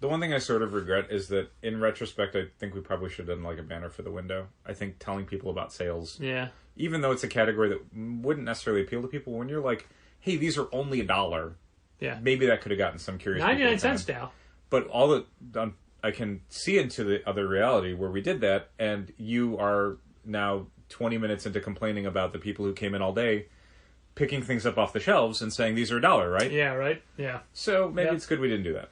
The one thing I sort of regret is that, in retrospect, I think we probably should have done like a banner for the window. I think telling people about sales, even though it's a category that wouldn't necessarily appeal to people, when you're like, hey, these are only $1, maybe that could have gotten some curious 99 cents now. But I can see into the other reality where we did that, and you are now 20 minutes into complaining about the people who came in all day, picking things up off the shelves and saying these are $1, right? Yeah, right. Yeah. So maybe it's good we didn't do that.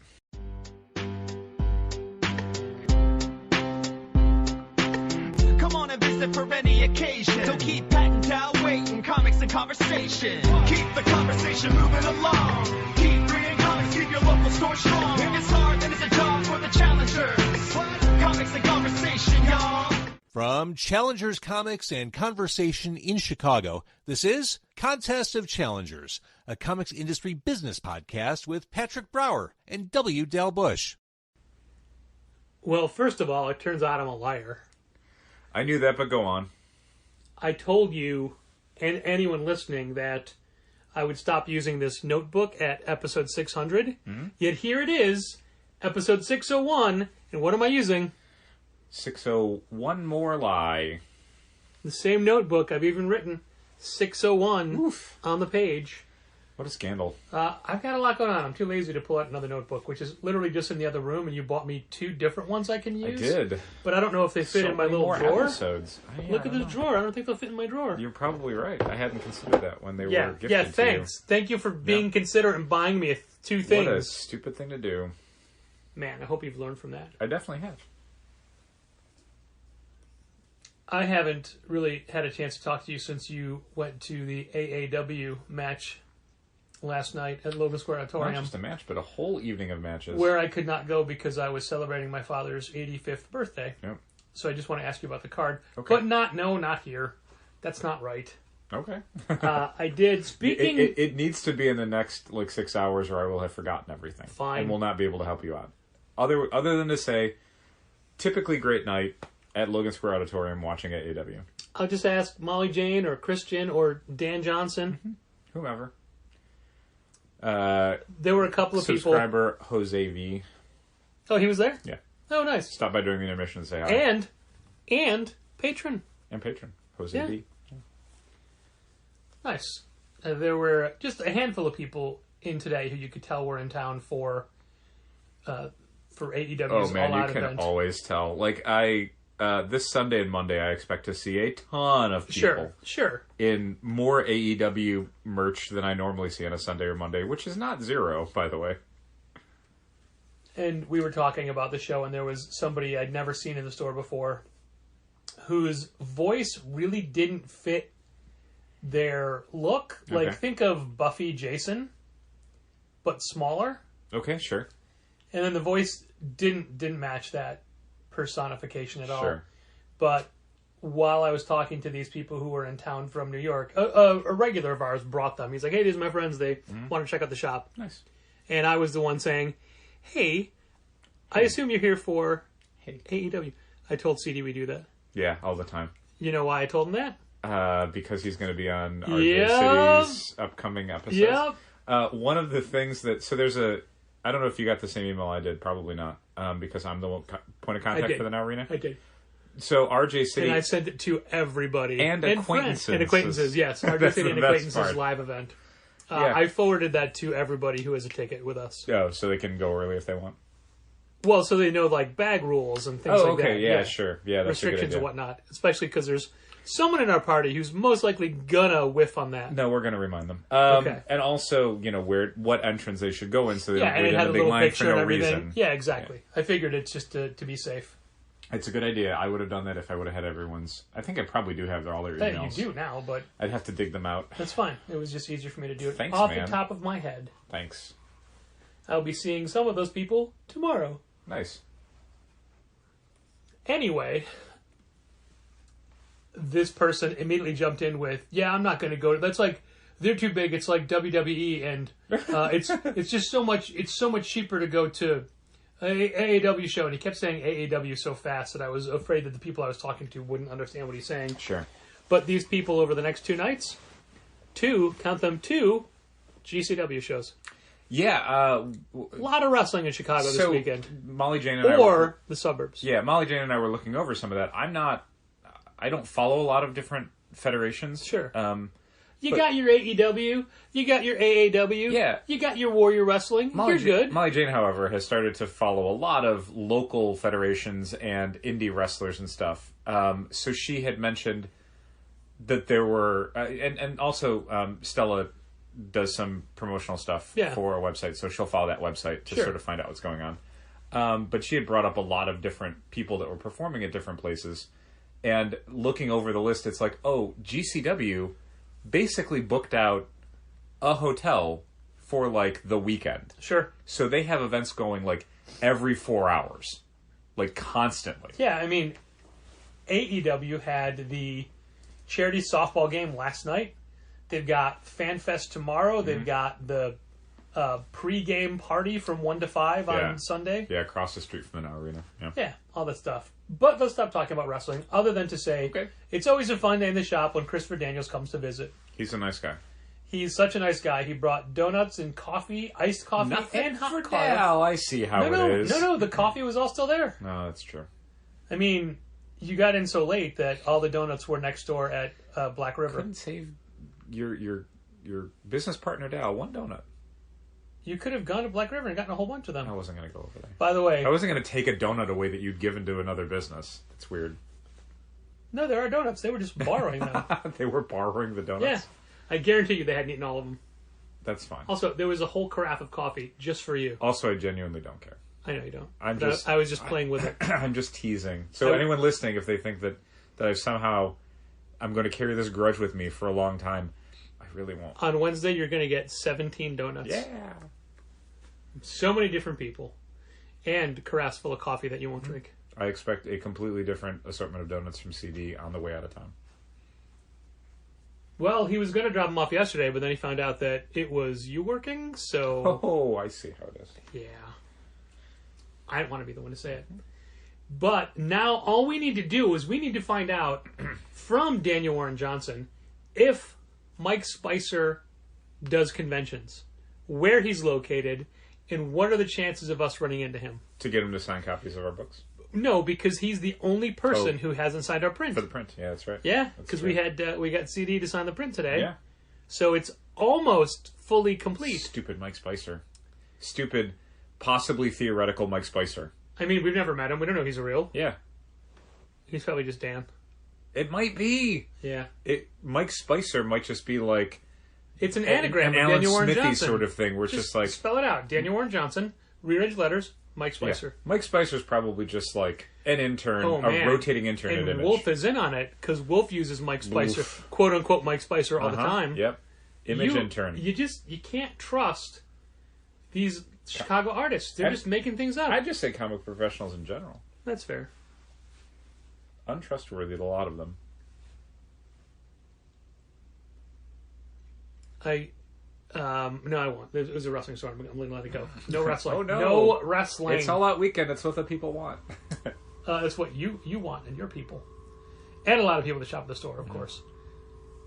Come on and visit for any occasion. Don't keep patting down waiting. Comics and conversation. Keep the conversation moving along. Keep reading comics. Keep your local store strong. If it's hard, then it's a job for the challengers. Comics and conversation, y'all. From Challengers Comics and Conversation in Chicago, this is Contest of Challengers, a comics industry business podcast with Patrick Brower and W. Dale Bush. Well, first of all, it turns out I'm a liar. I knew that, but go on. I told you and anyone listening that I would stop using this notebook at episode 600. Yet here it is, episode 601, and what am I using? 601 more lie. The same notebook. I've even written 601 on the page. What a scandal. I've got a lot going on. I'm too lazy to pull out another notebook, which is literally just in the other room, and you bought me 2 different ones I can use. I did. But I don't know if they fit in my little drawer. Episodes. Look at this drawer. I don't think they'll fit in my drawer. You're probably right. I hadn't considered that when they were gifted Yeah, to thanks. you. Thank you for being considerate and buying me 2 things. What a stupid thing to do. Man, I hope you've learned from that. I definitely have. I haven't really had a chance to talk to you since you went to the AAW match last night at Logan Square Auditorium. Not just a match, but a whole evening of matches. Where I could not go because I was celebrating my father's 85th birthday. Yep. So I just want to ask you about the card. Okay. But not here. That's not right. Okay. I did. Speaking... It needs to be in the next 6 hours or I will have forgotten everything. Fine. And will not be able to help you out. Other than to say, typically great night at Logan Square Auditorium watching AEW. I'll just ask Molly Jane or Christian or Dan Johnson. Whomever. There were a couple of people. Subscriber Jose V. Oh, he was there? Yeah. Oh, nice. Stop by during the intermission and say hi. And patron. And patron. Jose V. Nice. There were just a handful of people in today who you could tell were in town for AEW's Oh man, All Out you can event. always tell. This Sunday and Monday, I expect to see a ton of people. Sure. In more AEW merch than I normally see on a Sunday or Monday, which is not 0, by the way. And we were talking about the show, and there was somebody I'd never seen in the store before whose voice really didn't fit their look. Okay. Think of Buffy Jason, but smaller. Okay, sure. And then the voice didn't match that personification at all. Sure. But while I was talking to these people who were in town from New York, a regular of ours brought them. He's like, hey, these are my friends. They want to check out the shop. Nice. And I was the one saying, hey, I assume you're here for AEW. I told CD we do that. Yeah, all the time. You know why I told him that? Because he's going to be on RJ City's upcoming episodes. Yep. One of the things that... So there's a... I don't know if you got the same email I did. Probably not. Because I'm the point of contact for the Now Arena. I did. So RJ City... And I sent it to everybody. And acquaintances. And acquaintances, yes. RJ City and Acquaintances live event. I forwarded that to everybody who has a ticket with us. Oh, so they can go early if they want? Well, so they know, bag rules and things like that. Okay, yeah, sure. Yeah, that's restrictions a good idea. and whatnot. Especially because there's someone in our party who's most likely gonna whiff on that. No, we're gonna remind them. Okay. And also, what entrance they should go in, so they don't and wait it in had a a big little line for picture no and everything. reason. Yeah, exactly. Yeah. I figured it's just to be safe. It's a good idea. I would have done that if I would have had everyone's. I think I probably do have all their emails. You do now, but I'd have to dig them out. that's fine. It was just easier for me to do it Thanks, off man. the top of my head. Thanks. I'll be seeing some of those people tomorrow. Nice. Anyway, this person immediately jumped in with, "Yeah, I'm not going to go. That's they're too big. It's like WWE, and it's just so much. It's so much cheaper to go to AEW show." And he kept saying AEW so fast that I was afraid that the people I was talking to wouldn't understand what he's saying. Sure. But these people over the next 2 nights, count them, 2 GCW shows. Yeah. A lot of wrestling in Chicago this weekend. Molly Jane and I the suburbs. Yeah, Molly Jane and I were looking over some of that. I don't follow a lot of different federations. Sure. You got your AEW, you got your AAW, yeah. You got your Warrior Wrestling. You're good. Molly Jane, however, has started to follow a lot of local federations and indie wrestlers and stuff. So she had mentioned that there were, and also Stella does some promotional stuff for our website, so she'll follow that website to sort of find out what's going on. But she had brought up a lot of different people that were performing at different places, and looking over the list, it's like, oh, GCW basically booked out a hotel for like the weekend. Sure. So they have events going like every 4 hours, like constantly. Yeah, I mean, AEW had the charity softball game last night. They've got Fan Fest tomorrow. Mm-hmm. They've got the pre-game party from 1 to 5 on Sunday. Yeah, across the street from the Now Arena. Yeah, all that stuff. But let's stop talking about wrestling, other than to say it's always a fun day in the shop when Christopher Daniels comes to visit. He's a nice guy. He's such a nice guy. He brought donuts and coffee, iced coffee, and hot coffee. Now I see how it is. No, the coffee was all still there. No, that's true. I mean, you got in so late that all the donuts were next door at Black River. Couldn't save your business partner Dal one donut. You could have gone to Black River and gotten a whole bunch of them. I wasn't going to go over there. By the way, I wasn't going to take a donut away that you'd given to another business. That's weird. No, there are donuts. They were just borrowing them. They were borrowing the donuts? Yeah. I guarantee you they hadn't eaten all of them. That's fine. Also, there was a whole carafe of coffee just for you. Also, I genuinely don't care. I know you don't. I was just playing with it. I'm just teasing. So anyone listening, if they think that I'm going to carry this grudge with me for a long time, I really won't. On Wednesday, you're going to get 17 donuts. Yeah. So many different people. And carafes full of coffee that you won't drink. I expect a completely different assortment of donuts from CD on the way out of town. Well, he was going to drop them off yesterday, but then he found out that it was you working, so... Oh, I see how it is. Yeah. I don't want to be the one to say it. But now all we need to do is we need to find out from Daniel Warren Johnson if Mike Spicer does conventions, where he's located, and what are the chances of us running into him. To get him to sign copies of our books? No, because he's the only person who hasn't signed our print. For the print, yeah, that's right. Yeah, because we got CD to sign the print today. Yeah. So it's almost fully complete. Stupid Mike Spicer. Stupid, possibly theoretical Mike Spicer. I mean, we've never met him. We don't know if he's real. Yeah. He's probably just Dan. It might be. Yeah. Mike Spicer might just be like... It's an anagram an of Daniel Warren Smithy Johnson. Sort of thing, where it's just like... Spell it out. Daniel Warren Johnson, rearrange letters, Mike Spicer. Yeah. Mike Spicer's probably just like an intern, a rotating intern and at Image. Wolf is in on it, because Wolf uses Mike Spicer, quote-unquote Mike Spicer, all the time. Yep. Image intern. You can't trust these Chicago artists. They're just making things up. I'd just say comic professionals in general. That's fair. Untrustworthy, a lot of them. No, I won't. It was a wrestling store. I'm going to let it go. No wrestling. Oh, no. No wrestling. It's All Out weekend. That's what the people want. That's what you want and your people. And a lot of people that shop at the store, of course.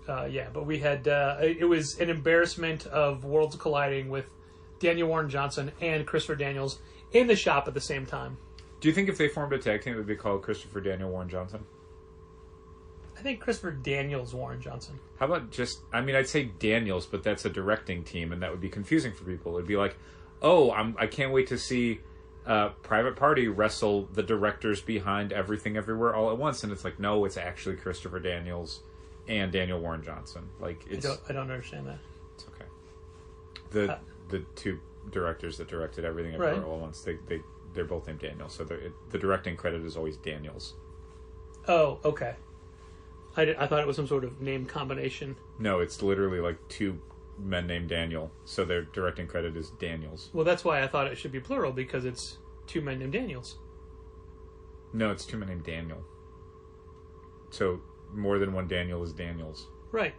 But we had... it was an embarrassment of worlds colliding with Daniel Warren Johnson and Christopher Daniels in the shop at the same time. Do you think if they formed a tag team, it would be called Christopher Daniel Warren Johnson? I think Christopher Daniels Warren Johnson. How about just... I mean, I'd say Daniels, but that's a directing team, and that would be confusing for people. It'd be like, I can't wait to see Private Party wrestle the directors behind Everything Everywhere All at Once. And it's like, no, it's actually Christopher Daniels and Daniel Warren Johnson. Like, it's... I don't understand that. It's okay. The two directors that directed Everything Everywhere All at Once, they're both named Daniel, so the directing credit is always Daniels. Oh, okay. I thought it was some sort of name combination. No, it's literally like two men named Daniel, so their directing credit is Daniels. Well, that's why I thought it should be plural, because it's two men named Daniels. No, it's two men named Daniel. So more than one Daniel is Daniels. Right.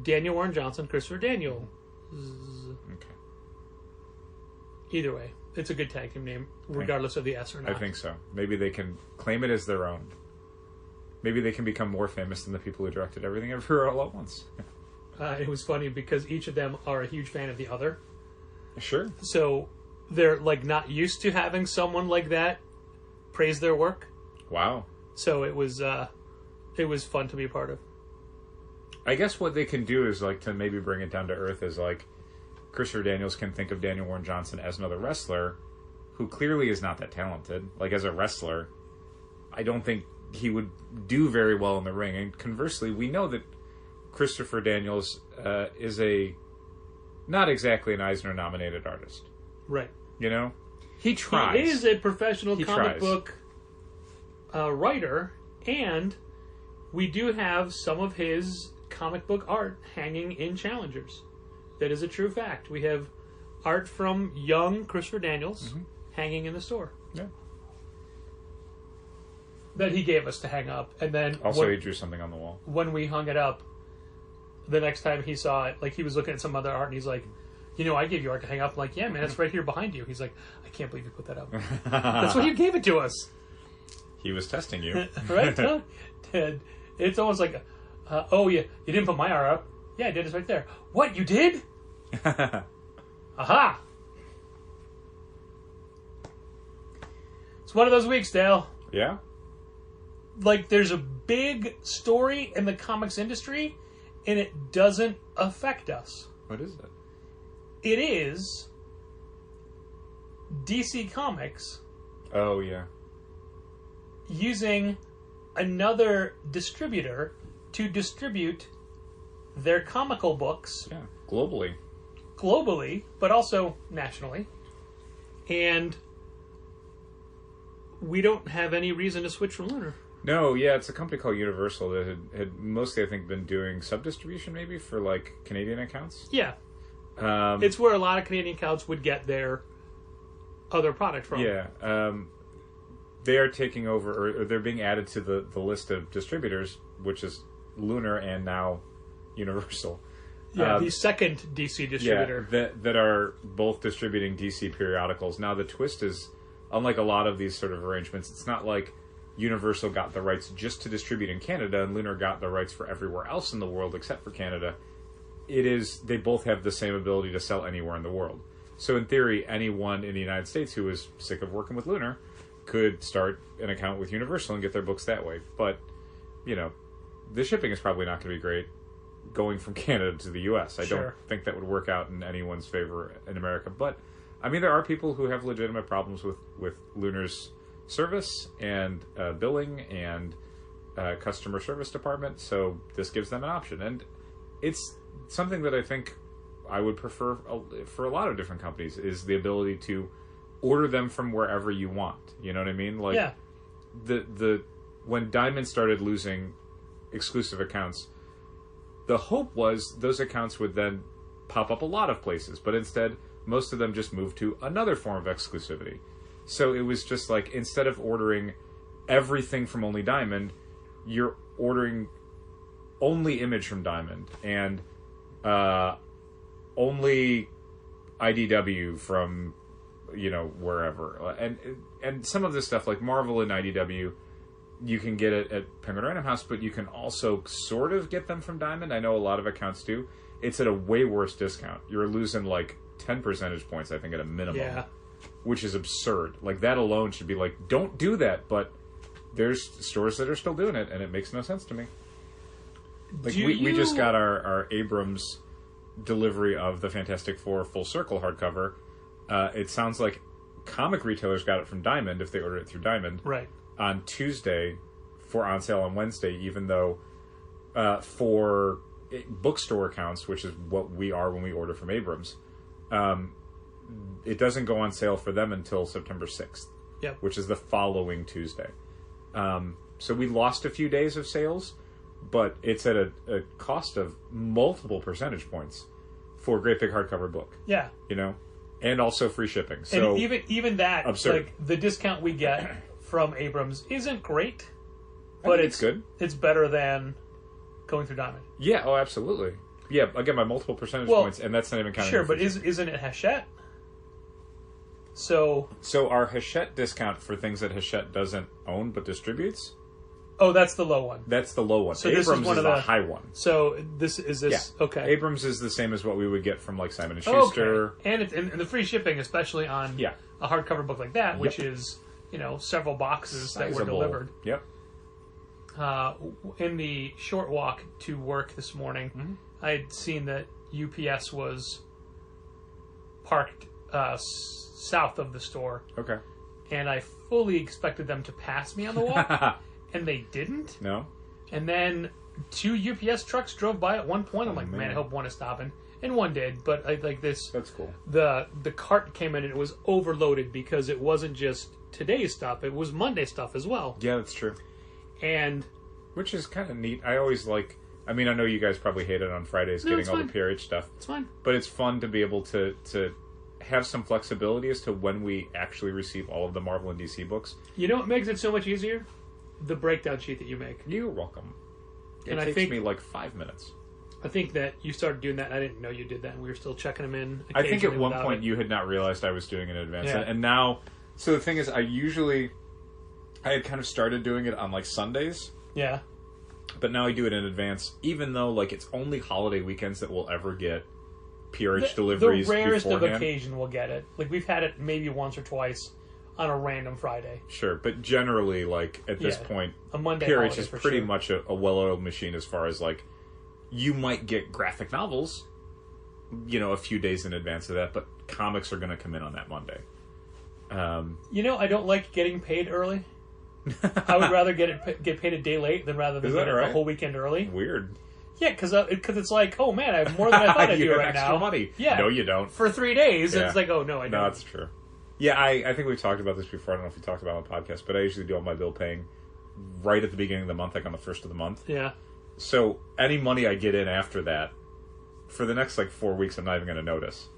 Daniel Warren Johnson, Christopher Daniel. Okay. Either way, it's a good tag team name, regardless of the S or not. I think so. Maybe they can claim it as their own. Maybe they can become more famous than the people who directed Everything Everywhere All at Once. It was funny because each of them are a huge fan of the other. Sure. So they're like not used to having someone like that praise their work. Wow. So it was fun to be a part of. I guess what they can do is like to maybe bring it down to earth is like Christopher Daniels can think of Daniel Warren Johnson as another wrestler who clearly is not that talented. Like as a wrestler, I don't think he would do very well in the ring. And conversely, we know that Christopher Daniels is not exactly an Eisner-nominated artist. Right. You know? He tries. He is a professional comic book writer, and we do have some of his comic book art hanging in Challengers. That is a true fact. We have art from young Christopher Daniels hanging in the store. Yeah. That he gave us to hang up. And then also he drew something on the wall. When we hung it up, the next time he saw it, like he was looking at some other art and he's like, I gave you art to hang up. I'm like, yeah, man, it's right here behind you. He's like, I can't believe you put that up. That's why you gave it to us. He was testing you. Right? Ted, it's almost like, you didn't put my art up. Yeah, I did. It's right there. What, you did? Aha! It's one of those weeks, Dale. Yeah? Like, there's a big story in the comics industry, and it doesn't affect us. What is it? It is DC Comics. Oh, yeah. Using another distributor to distribute their comical books. Yeah, globally. Globally, but also nationally. And we don't have any reason to switch from Lunar. No, yeah, it's a company called Universal that had mostly, I think, been doing sub-distribution maybe for, like, Canadian accounts. Yeah. It's where a lot of Canadian accounts would get their other product from. Yeah. They are taking over, or they're being added to the list of distributors, which is Lunar and now Universal. Yeah, the second DC distributor. Yeah, that are both distributing DC periodicals. Now, the twist is, unlike a lot of these sort of arrangements, it's not like Universal got the rights just to distribute in Canada and Lunar got the rights for everywhere else in the world except for Canada. They both have the same ability to sell anywhere in the world. So in theory, anyone in the United States who is sick of working with Lunar could start an account with Universal and get their books that way. But, the shipping is probably not going to be great going from Canada to the U.S. I don't think that would work out in anyone's favor in America. But, I mean, there are people who have legitimate problems with Lunar's service and billing and customer service department, so this gives them an option. And it's something that I think I would prefer for a lot of different companies, is the ability to order them from wherever you want. You know what I mean? Like, yeah. When Diamond started losing exclusive accounts, the hope was those accounts would then pop up a lot of places, but instead most of them just moved to another form of exclusivity. So it was just like, instead of ordering everything from only Diamond, you're ordering only Image from Diamond and only IDW from wherever. And some of this stuff like Marvel and IDW, you can get it at Penguin Random House, but you can also sort of get them from Diamond. I know a lot of accounts do. It's at a way worse discount. You're losing like 10 percentage points, I think, at a minimum. Yeah. Which is absurd. Like, that alone should be like, don't do that. But there's stores that are still doing it, and it makes no sense to me. Like, we just got our Abrams delivery of the Fantastic Four Full Circle hardcover. It sounds like comic retailers got it from Diamond if they ordered it through Diamond. Right. On Tuesday for on sale on Wednesday, even though for bookstore accounts, which is what we are when we order from Abrams, it doesn't go on sale for them until September 6th, yep. Which is the following Tuesday. So we lost a few days of sales, but it's at a cost of multiple percentage points for a great big hardcover book. Yeah. And also free shipping. So and even that, absurd. Like, the discount we get from Abrams isn't great, but it's good. It's better than going through Diamond. Yeah, oh, absolutely. Yeah, again, by multiple percentage points, and that's not even counting. Sure, but isn't it Hachette? So our Hachette discount for things that Hachette doesn't own but distributes Oh, that's the low one. That's the low one. So Abrams this is one of the high one. So this is this. Yeah. Okay. Abrams is the same as what we would get from like Simon & Schuster. Okay. And the free shipping, especially on a hardcover book like that, which is, several boxes that were delivered. Yep. In the short walk to work this morning, I had seen that UPS was parked south of the store. Okay. And I fully expected them to pass me on the walk, and they didn't. No. And then 2 UPS trucks drove by at one point. I'm like, man, I hope one is stopping. And one did, but I like this. That's cool. The cart came in and it was overloaded because it wasn't just today's stuff; it was Monday stuff as well. Yeah, that's true. And which is kind of neat. I always like. I mean, I know you guys probably hate it on Fridays getting all the PRH stuff. It's fine, but it's fun to be able to have some flexibility as to when we actually receive all of the Marvel and DC books. You know what makes it so much easier? The breakdown sheet that you make. You're welcome. It and takes me like 5 minutes. I think that you started doing that. I didn't know you did that. And we were still checking them in. I think at one point you had not realized I was doing it in advance. Yeah. And now, so the thing is, I had kind of started doing it on like Sundays. Yeah. But now I do it in advance, even though like it's only holiday weekends that we'll ever get PRH deliveries. The rarest beforehand. of occasion we'll get it. Like we've had it maybe once or twice on a random Friday. Sure, but generally, like at this point, a Monday PRH is pretty sure. much a well-oiled machine as far as like you might get graphic novels, a few days in advance of that, but comics are going to come in on that Monday. I don't like getting paid early. I would rather get paid a day late than rather than get it a whole weekend early. Weird. Yeah, because it's like, oh man, I have more than I thought I do right extra now. Money. Yeah, no, you don't. For 3 days, and it's like, oh no, I don't. No, that's true. Yeah, I think we've talked about this before. I don't know if we talked about it on the podcast, but I usually do all my bill paying right at the beginning of the month, like on the first of the month. Yeah. So any money I get in after that, for the next like 4 weeks, I'm not even going to notice.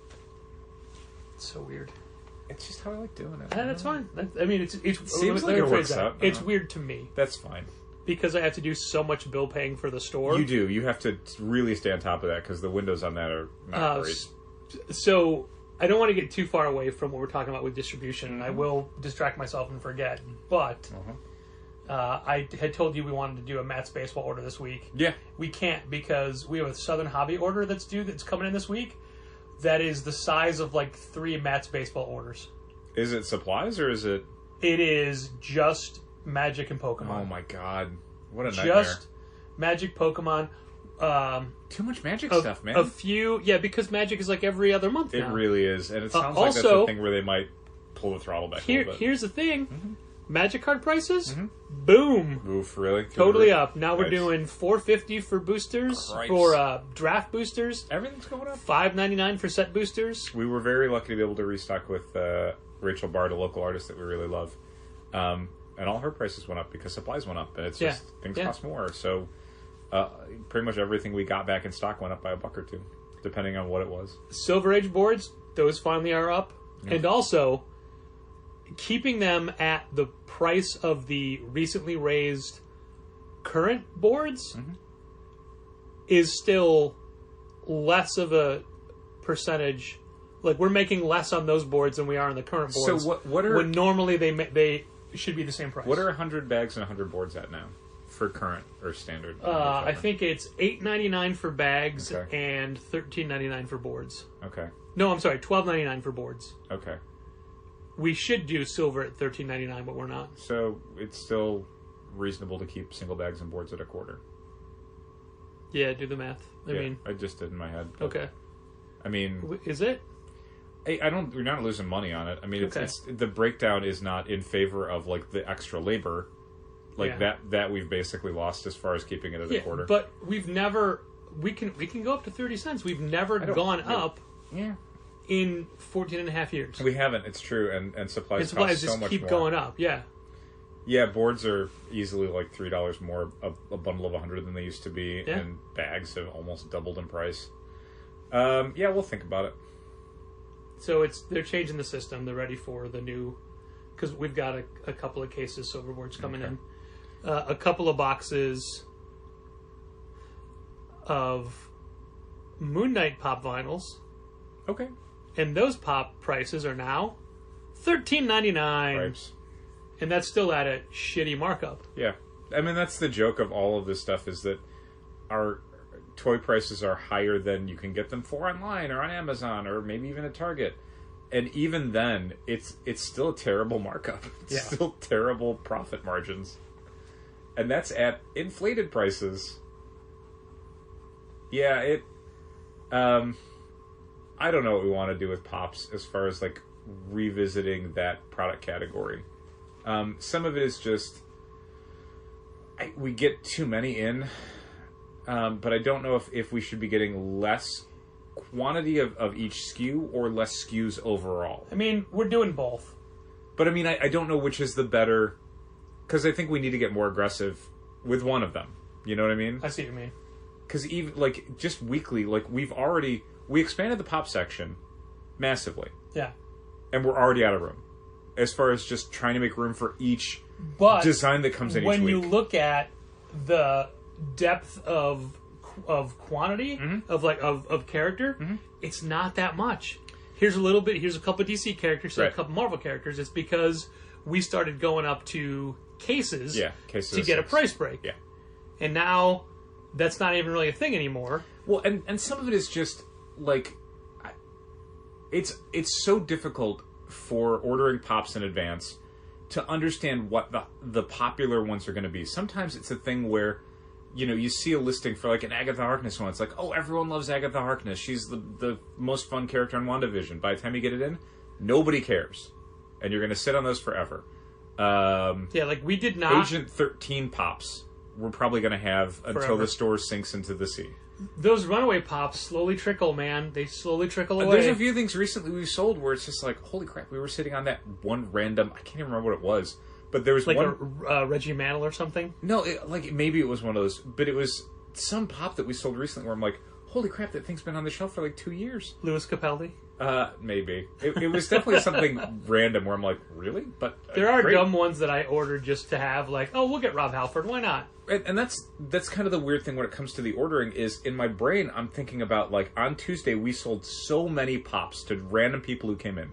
It's so weird. It's just how I like doing it. That's fine. It seems like it works out. It's weird to me. That's fine. Because I have to do so much bill paying for the store. You do. You have to really stay on top of that because the windows on that are not great. So I don't want to get too far away from what we're talking about with distribution, and I will distract myself and forget. But I had told you we wanted to do a Matt's baseball order this week. Yeah. We can't because we have a Southern Hobby order that's coming in this week. That is the size of like 3 Matt's baseball orders. Is it supplies or is it? It is just Magic and Pokemon. Oh my god. What a nightmare. Just Magic, Pokemon. Too much Magic stuff, man. A few, because Magic is like every other month now. It really is, and it sounds like that's the thing where they might pull the throttle back a little bit. Here's the thing. Magic card prices, boom. Oof, really? Totally up. Now we're doing $4.50 for boosters, for draft boosters. Everything's going up. $5.99 for set boosters. We were very lucky to be able to restock with Rachel Bard, a local artist that we really love. And all her prices went up because supplies went up, and it's just things cost more. So pretty much everything we got back in stock went up by $1 or $2, depending on what it was. Silver Age boards, those finally are up. Yeah. And also, keeping them at the price of the recently raised current boards is still less of a percentage. Like, we're making less on those boards than we are on the current boards. So what are... When normally they should be the same price. What are 100 bags and 100 boards at now? For current or standard? I think it's $8.99 for bags and $13.99 for boards. Okay. No, I'm sorry, $12.99 for boards. Okay. We should do silver at $13.99, but we're not. So it's still reasonable to keep single bags and boards at $0.25. Yeah, do the math. I mean, I just did in my head. Okay. I mean, is it? I don't. We're not losing money on it. I mean, it's the breakdown is not in favor of like the extra labor, like that we've basically lost as far as keeping it at $0.25. But we've never. We can go up to 30 cents. We've never gone up. Yeah. In 14 and a half years. We haven't, it's true, and supplies cost so much more. Just keep going up, yeah. Yeah, boards are easily like $3 more a bundle of 100 than they used to be, and bags have almost doubled in price. Yeah, we'll think about it. So they're changing the system. They're ready for the new, because we've got a couple of cases silver boards coming in, a couple of boxes of Moon Knight pop vinyls. Okay. And those pop prices are now $13.99. Right. And that's still at a shitty markup. Yeah. I mean, that's the joke of all of this stuff, is that our toy prices are higher than you can get them for online or on Amazon or maybe even at Target. And even then, it's still a terrible markup. It's still terrible profit margins. And that's at inflated prices. Yeah, I don't know what we want to do with Pops as far as, like, revisiting that product category. Some of it is just... we get too many in, but I don't know if we should be getting less quantity of each SKU or less SKUs overall. I mean, we're doing both. But I mean, I don't know which is the better, because I think we need to get more aggressive with one of them. You know what I mean? I see what you mean. Because even, like, just weekly, like, we expanded the Pop section massively. Yeah. And we're already out of room. As far as just trying to make room for each design that comes in each week. When you look at the depth of quantity, of character, it's not that much. Here's a couple of DC characters, a couple Marvel characters. It's because we started going up to cases to get a price break. Yeah. And now that's not even really a thing anymore. Well, and some of it is just, like, it's so difficult for ordering Pops in advance to understand what the popular ones are going to be. Sometimes it's a thing where, you know, you see a listing for, like, an Agatha Harkness one. It's like, oh, everyone loves Agatha Harkness. She's the most fun character on WandaVision. By the time you get it in, nobody cares. And you're going to sit on those forever. Like, we did not... Agent 13 Pops we're probably going to have until the store sinks into the sea. Those runaway Pops slowly trickle, man. They slowly trickle away. There's a few things recently we've sold where it's just like, holy crap, we were sitting on that one random... I can't even remember what it was. But there was like one... a Reggie Mantle or something? No, maybe it was one of those. But it was some Pop that we sold recently where I'm like, holy crap, that thing's been on the shelf for like 2 years. Louis Capaldi? Maybe. It was definitely something random where I'm like, really? But there are dumb ones that I ordered just to have, like, oh, we'll get Rob Halford, why not? And that's kind of the weird thing when it comes to the ordering is, in my brain, I'm thinking about, like, on Tuesday we sold so many Pops to random people who came in.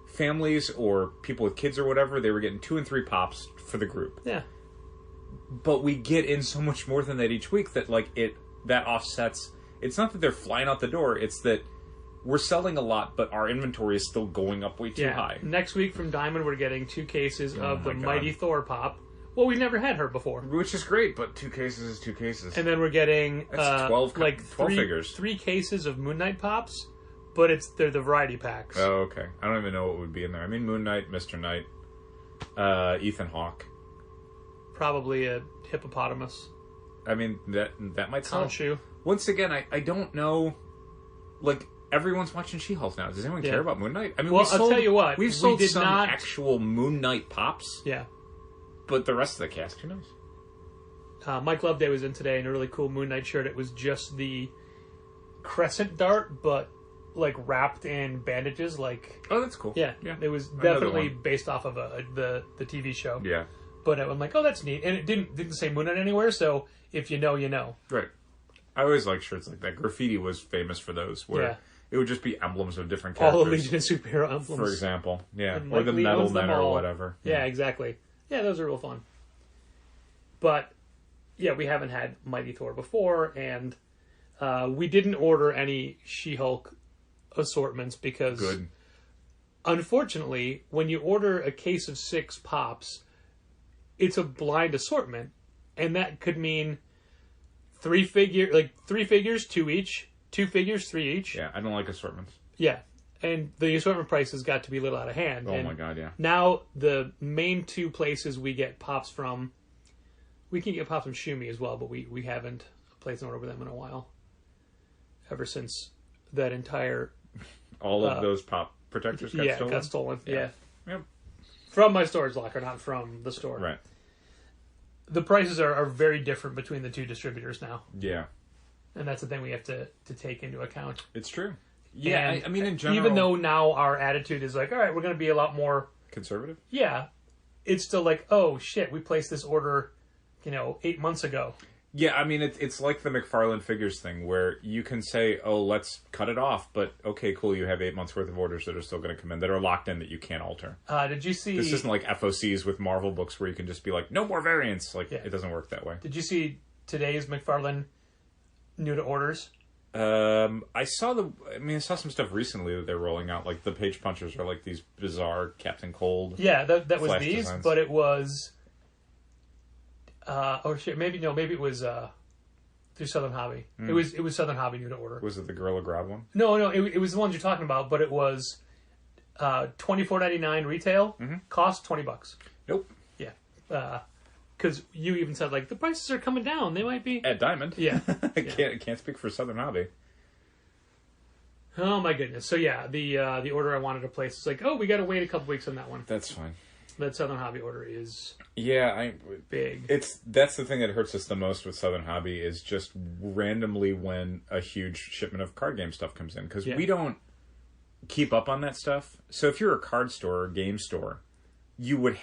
Families or people with kids or whatever, they were getting 2 and 3 Pops for the group. Yeah. But we get in so much more than that each week that, like, that offsets... It's not that they're flying out the door, it's that we're selling a lot, but our inventory is still going up way too high. Next week from Diamond, we're getting 2 cases of the Mighty Thor Pop. Well, we've never had her before. Which is great, but 2 cases is 2 cases. And then we're getting 12 figures. 3 cases of Moon Knight Pops, but they're the variety packs. Oh, okay. I don't even know what would be in there. I mean, Moon Knight, Mr. Knight, Ethan Hawke. Probably a hippopotamus. I mean, that might sound... Khonshu. Once again, I don't know... Like, everyone's watching She-Hulk now. Does anyone care about Moon Knight? I mean, well, I'll tell you what. We've sold some actual Moon Knight Pops. Yeah. But the rest of the cast, who knows? Mike Loveday was in today in a really cool Moon Knight shirt. It was just the crescent dart, but, like, wrapped in bandages. Like, oh, that's cool. Yeah. It was definitely based off of the TV show. Yeah. But I'm like, oh, that's neat. And it didn't say Moon Knight anywhere, so if you know, you know. Right. I always like shirts like that. Graffiti was famous for those, where it would just be emblems of different characters. All the Legion of Superhero emblems. For example. Yeah. And or the Metal Men or all. whatever. Yeah, exactly. Yeah, those are real fun. But, yeah, we haven't had Mighty Thor before, and we didn't order any She-Hulk assortments because... Good. Unfortunately, when you order a case of 6 Pops, it's a blind assortment, and that could mean 3 figures, 2 each, 2 figures, 3 each. Yeah, I don't like assortments. Yeah, and the assortment prices got to be a little out of hand. Oh my god, yeah. Now, the main 2 places we get Pops from, we can get Pops from Shumi as well, but we haven't placed an order with them in a while. Ever since that entire... All of those Pop protectors got stolen? Yeah, got stolen, yeah. Yep. From my storage locker, not from the store. Right. The prices are very different between the 2 distributors now. Yeah. And that's the thing we have to take into account. It's true. Yeah, I mean, in general... Even though now our attitude is like, all right, we're going to be a lot more... Conservative? Yeah. It's still like, oh, shit, we placed this order, 8 months ago. Yeah, I mean, it's like the McFarlane Figures thing, where you can say, oh, let's cut it off, but okay, cool, you have 8 months worth of orders that are still going to come in, that are locked in, that you can't alter. Did you see... This isn't like FOCs with Marvel books where you can just be like, no more variants. Like, it doesn't work that way. Did you see today's McFarlane new to orders? I saw some stuff recently that they're rolling out. Like, the page punchers are like these bizarre Captain Cold. Yeah, that was these, designs. But it was... maybe it was through Southern Hobby. It was Southern Hobby new to order. Was it the Gorilla Grodd one? No, it was the ones you're talking about, but it was $24.99 retail, cost $20. Nope. Yeah, because you even said like the prices are coming down. They might be at Diamond. Yeah, I can't speak for Southern Hobby. Oh my goodness! So yeah, the order I wanted to place is like, oh, we got to wait a couple weeks on that one. That's fine. That Southern Hobby order is big. That's the thing that hurts us the most with Southern Hobby is just randomly when a huge shipment of card game stuff comes in, because we don't keep up on that stuff. So if you're a card store or game store, you would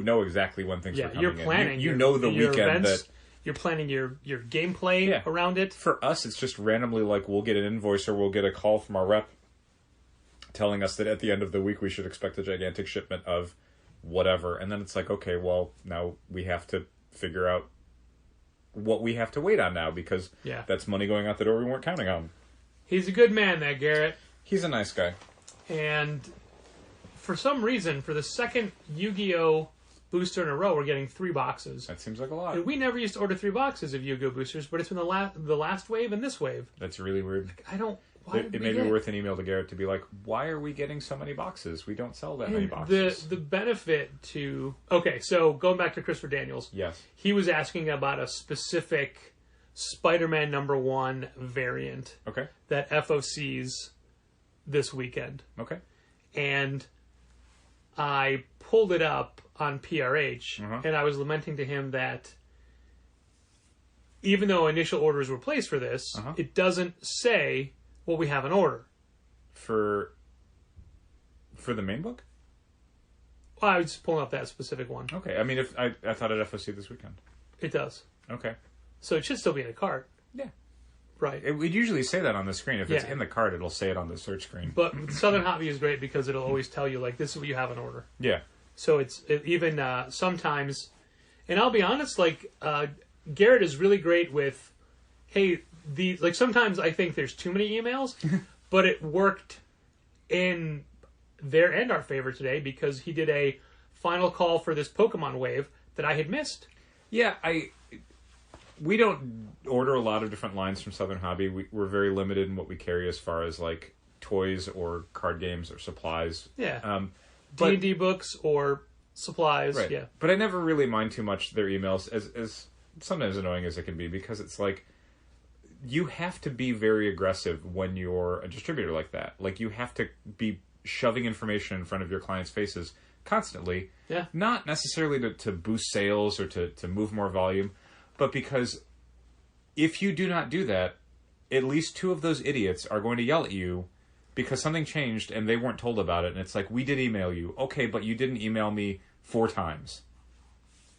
know exactly when things are coming you're planning in. You know the weekend events, that you're planning your gameplay around it. For us, it's just randomly like we'll get an invoice or we'll get a call from our rep telling us that at the end of the week we should expect a gigantic shipment of whatever, and then it's like, okay, well, now we have to figure out what we have to wait on now, because that's money going out the door we weren't counting on. He's a good man, that Garrett. He's a nice guy. And for some reason, for the second Yu-Gi-Oh! Booster in a row, we're getting 3 boxes. That seems like a lot. And we never used to order 3 boxes of Yu-Gi-Oh! Boosters, but it's been the last wave and this wave. That's really weird. It may be worth an email to Garrett to be like, why are we getting so many boxes? We don't sell that many boxes. The benefit to... Okay, so going back to Christopher Daniels. Yes. He was asking about a specific Spider-Man #1 variant. Okay. That FOCs this weekend. Okay. And I pulled it up on PRH, and I was lamenting to him that even though initial orders were placed for this, it doesn't say... what we have in order. For the main book? Well, I was just pulling up that specific one. Okay. I mean, if I thought it FOC this weekend. It does. Okay. So it should still be in a cart. Yeah. Right. We'd usually say that on the screen. If it's in the cart, it'll say it on the search screen. But Southern Hobby is great because it'll always tell you, like, this is what you have in order. Yeah. So even sometimes... And I'll be honest, like, Garrett is really great with, hey... sometimes I think there's too many emails, but it worked in their and our favor today because he did a final call for this Pokemon wave that I had missed. Yeah, we don't order a lot of different lines from Southern Hobby. We're very limited in what we carry as far as like toys or card games or supplies. Yeah, D&D books or supplies. Right. Yeah, but I never really mind too much their emails, as sometimes annoying as it can be, because it's like, you have to be very aggressive when you're a distributor like that. Like, you have to be shoving information in front of your clients' faces constantly. Yeah. Not necessarily to boost sales or to move more volume, but because if you do not do that, at least 2 of those idiots are going to yell at you because something changed and they weren't told about it. And it's like, we did email you. Okay, but you didn't email me 4 times.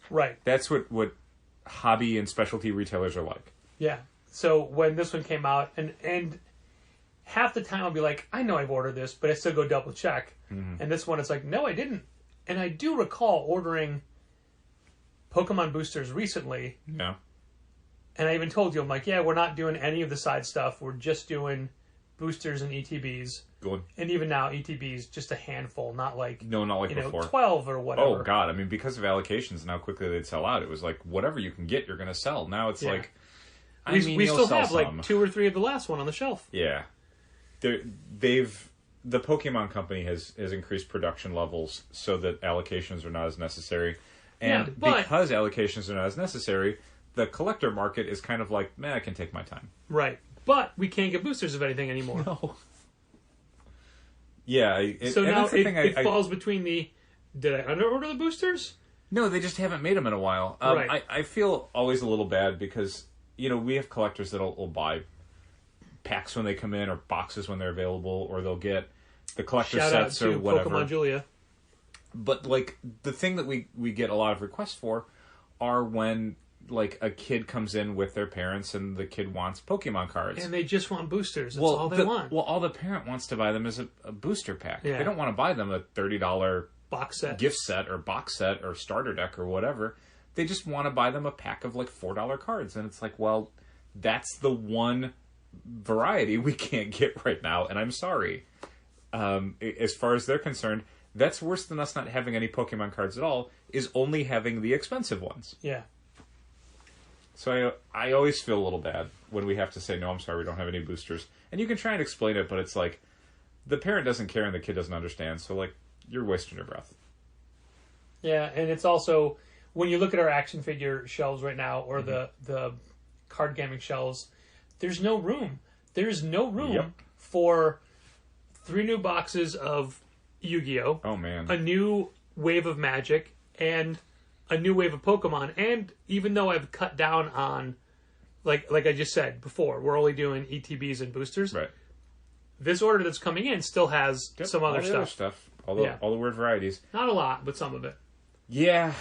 Right. That's what hobby and specialty retailers are like. Yeah. So when this one came out, and half the time I'll be like, I know I've ordered this, but I still go double check. And this one, it's like, no, I didn't. And I do recall ordering Pokemon boosters recently. Yeah. And I even told you, I'm like, yeah, we're not doing any of the side stuff. We're just doing boosters and ETBs. Good. And even now, ETBs, just a handful, not like before. 12 or whatever. Oh, God. I mean, because of allocations and how quickly they'd sell out, it was like, whatever you can get, you're going to sell. Now it's like... We still have like 2 or 3 of the last one on the shelf. Yeah, the Pokemon Company has increased production levels so that allocations are not as necessary, and because allocations are not as necessary, the collector market is kind of like, I can take my time. Right, but we can't get boosters of anything anymore. No. Yeah, so now it falls between the. Did I underorder the boosters? No, they just haven't made them in a while. Right. I feel always a little bad because. We have collectors that'll buy packs when they come in or boxes when they're available, or they'll get the collector sets or whatever. Pokemon Julia. But, like, the thing that we get a lot of requests for are when like a kid comes in with their parents and the kid wants Pokemon cards. And they just want boosters. That's all they want. Well, all the parent wants to buy them is a booster pack. Yeah. They don't want to buy them a $30 box set, gift set or box set or starter deck or whatever. They just want to buy them a pack of like $4 cards. And it's like, well, that's the one variety we can't get right now. And I'm sorry. As far as they're concerned, that's worse than us not having any Pokemon cards at all, is only having the expensive ones. Yeah. So I always feel a little bad when we have to say, no, I'm sorry, we don't have any boosters. And you can try and explain it, but it's like, the parent doesn't care and the kid doesn't understand. So, like, you're wasting your breath. Yeah, and it's also, when you look at our action figure shelves right now, or the card gaming shelves, there's no room. There's no room for 3 new boxes of Yu-Gi-Oh! Oh, man. A new wave of Magic, and a new wave of Pokemon. And even though I've cut down on, like I just said before, we're only doing ETBs and boosters. Right. This order that's coming in still has some other stuff. All the weird varieties. Not a lot, but some of it. Yeah,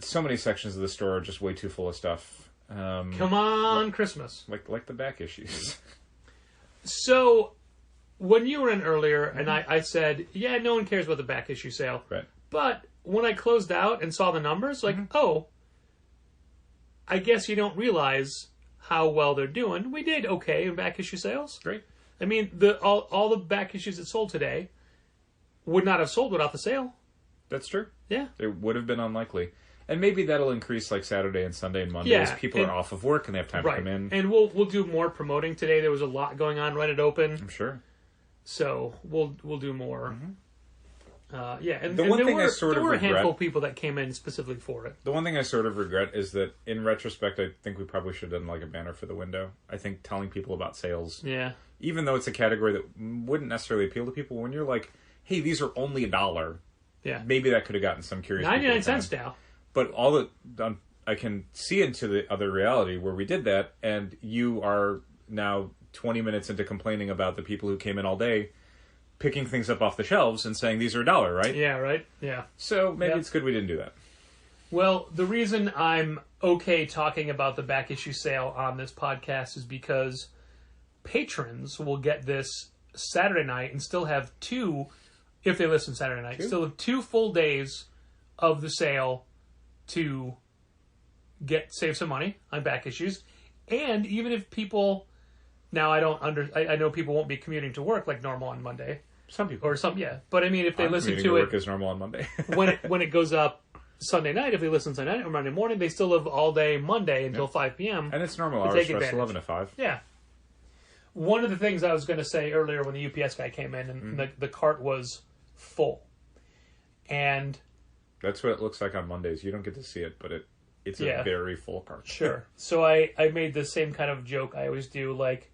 so many sections of the store are just way too full of stuff. Come on, Christmas. Like the back issues. So, when you were in earlier, and I said, yeah, no one cares about the back issue sale. Right. But when I closed out and saw the numbers, like, oh, I guess you don't realize how well they're doing. We did okay in back issue sales. Great. I mean, all the back issues that sold today would not have sold without the sale. That's true. Yeah. It would have been unlikely. And maybe that'll increase like Saturday and Sunday and Monday as people are off of work and they have time to come in. And we'll do more promoting today. There was a lot going on right at Open. I'm sure. So we'll do more. And the one thing I sort of there were a regret, handful of people that came in specifically for it. The one thing I sort of regret is that in retrospect, I think we probably should have done like a banner for the window. I think telling people about sales, even though it's a category that wouldn't necessarily appeal to people, when you're like, hey, these are only $1. Yeah, maybe that could have gotten some curious 99 cents now. But I can see into the other reality where we did that, and you are now 20 minutes into complaining about the people who came in all day, picking things up off the shelves and saying these are $1, right? Yeah, right. Yeah. So maybe it's good we didn't do that. Well, the reason I'm okay talking about the back issue sale on this podcast is because patrons will get this Saturday night and still have 2, if they listen Saturday night, still have 2 full days of the sale to save some money on back issues. And even if people, now I know people won't be commuting to work like normal on Monday. Some people. But I mean, if they listen to work as normal on Monday. when it goes up Sunday night, if they listen Sunday night or Monday morning, they still have all day Monday until 5 p.m. And it's normal hours for us, 11 to 5. Yeah. One of the things I was going to say earlier when the UPS guy came in and the cart was full. And that's what it looks like on Mondays. You don't get to see it, but it's a very full cart. Sure. So I made the same kind of joke I always do, like,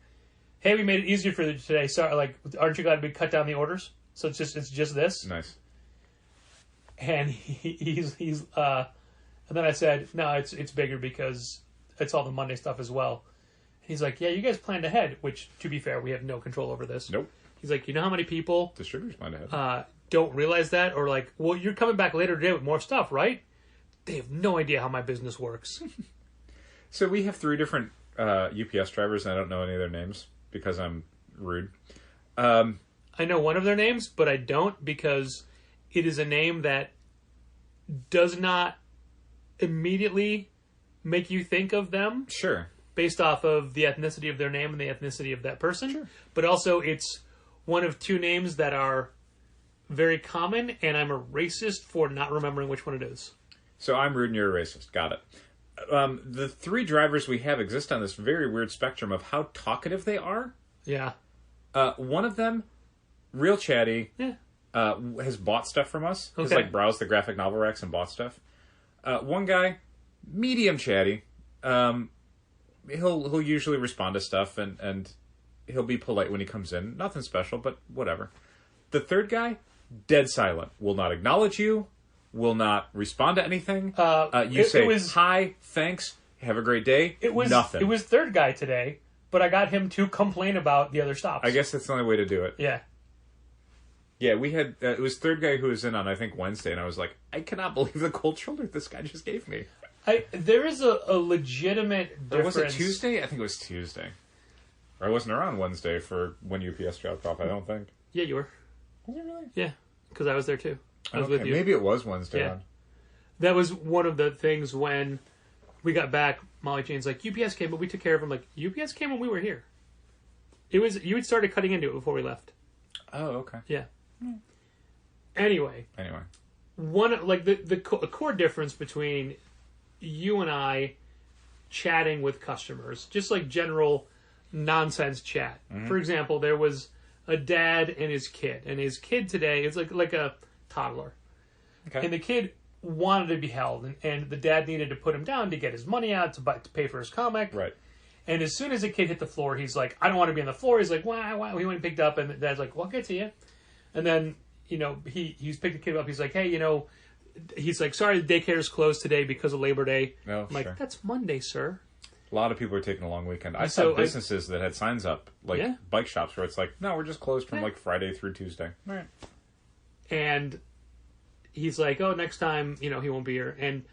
hey, we made it easier for you today. Sorry, like, aren't you glad we cut down the orders? So it's just this. Nice. And he's and then I said, no, it's bigger because it's all the Monday stuff as well. And he's like, yeah, you guys planned ahead, which, to be fair, we have no control over this. Nope. He's like, you know how many people distributors planned ahead don't realize that, or like, well, you're coming back later today with more stuff, right? They have no idea how my business works. So we have 3 different UPS drivers, and I don't know any of their names because I'm rude. I know one of their names, but I don't because it is a name that does not immediately make you think of them. Sure. Based off of the ethnicity of their name and the ethnicity of that person. Sure. But also it's one of 2 names that are very common, and I'm a racist for not remembering which one it is. So I'm rude and you're a racist. Got it. The 3 drivers we have exist on this very weird spectrum of how talkative they are. Yeah. One of them, real chatty, has bought stuff from us. Has like browsed the graphic novel racks and bought stuff. One guy, medium chatty. He'll usually respond to stuff and he'll be polite when he comes in. Nothing special, but whatever. The third guy, dead silent. Will not acknowledge you. Will not respond to anything. You say hi, thanks, have a great day. Nothing. It was third guy today, but I got him to complain about the other stops. I guess that's the only way to do it. Yeah. Yeah, we had it was third guy who was in on I think Wednesday, and I was like, I cannot believe the cold shoulder this guy just gave me. There is a legitimate difference. Or was it Tuesday? I think it was Tuesday. Or I wasn't around Wednesday for when UPS dropped off, I don't think. Yeah, you were. Was it really? Yeah, because I was there too. I was with you. Maybe it was Wednesday. Yeah. That was one of the things when we got back. Molly Jane's like, UPS came, but we took care of them. Like, UPS came when we were here. You had started cutting into it before we left. Oh, okay. Yeah. Anyway. The core difference between you and I chatting with customers, just like general nonsense chat. Mm-hmm. For example, there was a dad and his kid today is like a toddler. Okay. And the kid wanted to be held, and the dad needed to put him down to get his money out to pay for his comic. Right. And as soon as the kid hit the floor, he's like, I don't want to be on the floor. He's like, wow. He went and picked up, and the dad's like, well, I'll get to you. And then, he's picked the kid up. He's like, hey, he's like, sorry, the daycare is closed today because of Labor Day. No, I'm like, that's Monday, sir. A lot of people are taking a long weekend. I saw businesses that had signs up, bike shops, where it's like, no, we're just closed from Friday through Tuesday. Right. And he's like, oh, next time, he won't be here. And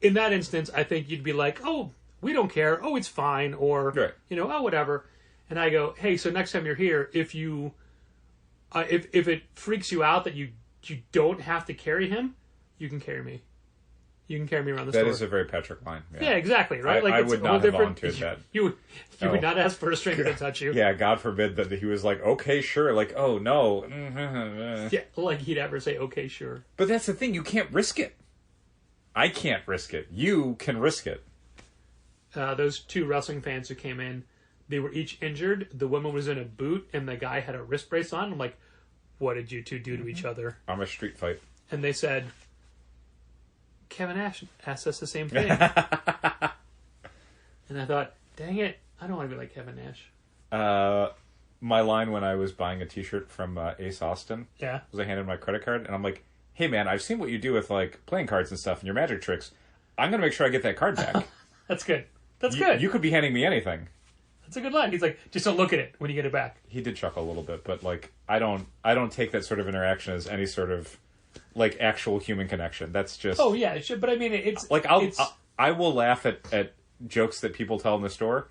in that instance, I think you'd be like, oh, we don't care. Oh, it's fine. Or, oh, whatever. And I go, hey, so next time you're here, if if it freaks you out that you don't have to carry him, you can carry me. You can carry me around the store. That is a very Patrick line. Yeah, exactly, right? I would not have volunteered that. You would not ask for a stranger to touch you. Yeah, God forbid that he was like, okay, sure. Like, oh, no. Yeah, like he'd ever say, okay, sure. But that's the thing. You can't risk it. I can't risk it. You can risk it. Those two wrestling fans who came in, they were each injured. The woman was in a boot, and the guy had a wrist brace on. I'm like, what did you two do to each other? I'm a street fight. And they said, Kevin Nash asked us the same thing. And I thought, dang it, I don't want to be like Kevin Nash. My line when I was buying a t-shirt from Ace Austin was I handed my credit card, and I'm like, hey man, I've seen what you do with like playing cards and stuff and your magic tricks. I'm going to make sure I get that card back. That's good. That's good. You could be handing me anything. That's a good line. He's like, just don't look at it when you get it back. He did chuckle a little bit, but like, I don't take that sort of interaction as any sort of like actual human connection. That's just... Oh yeah, it should, but I mean, it's... Like, I will laugh at jokes that people tell in the store.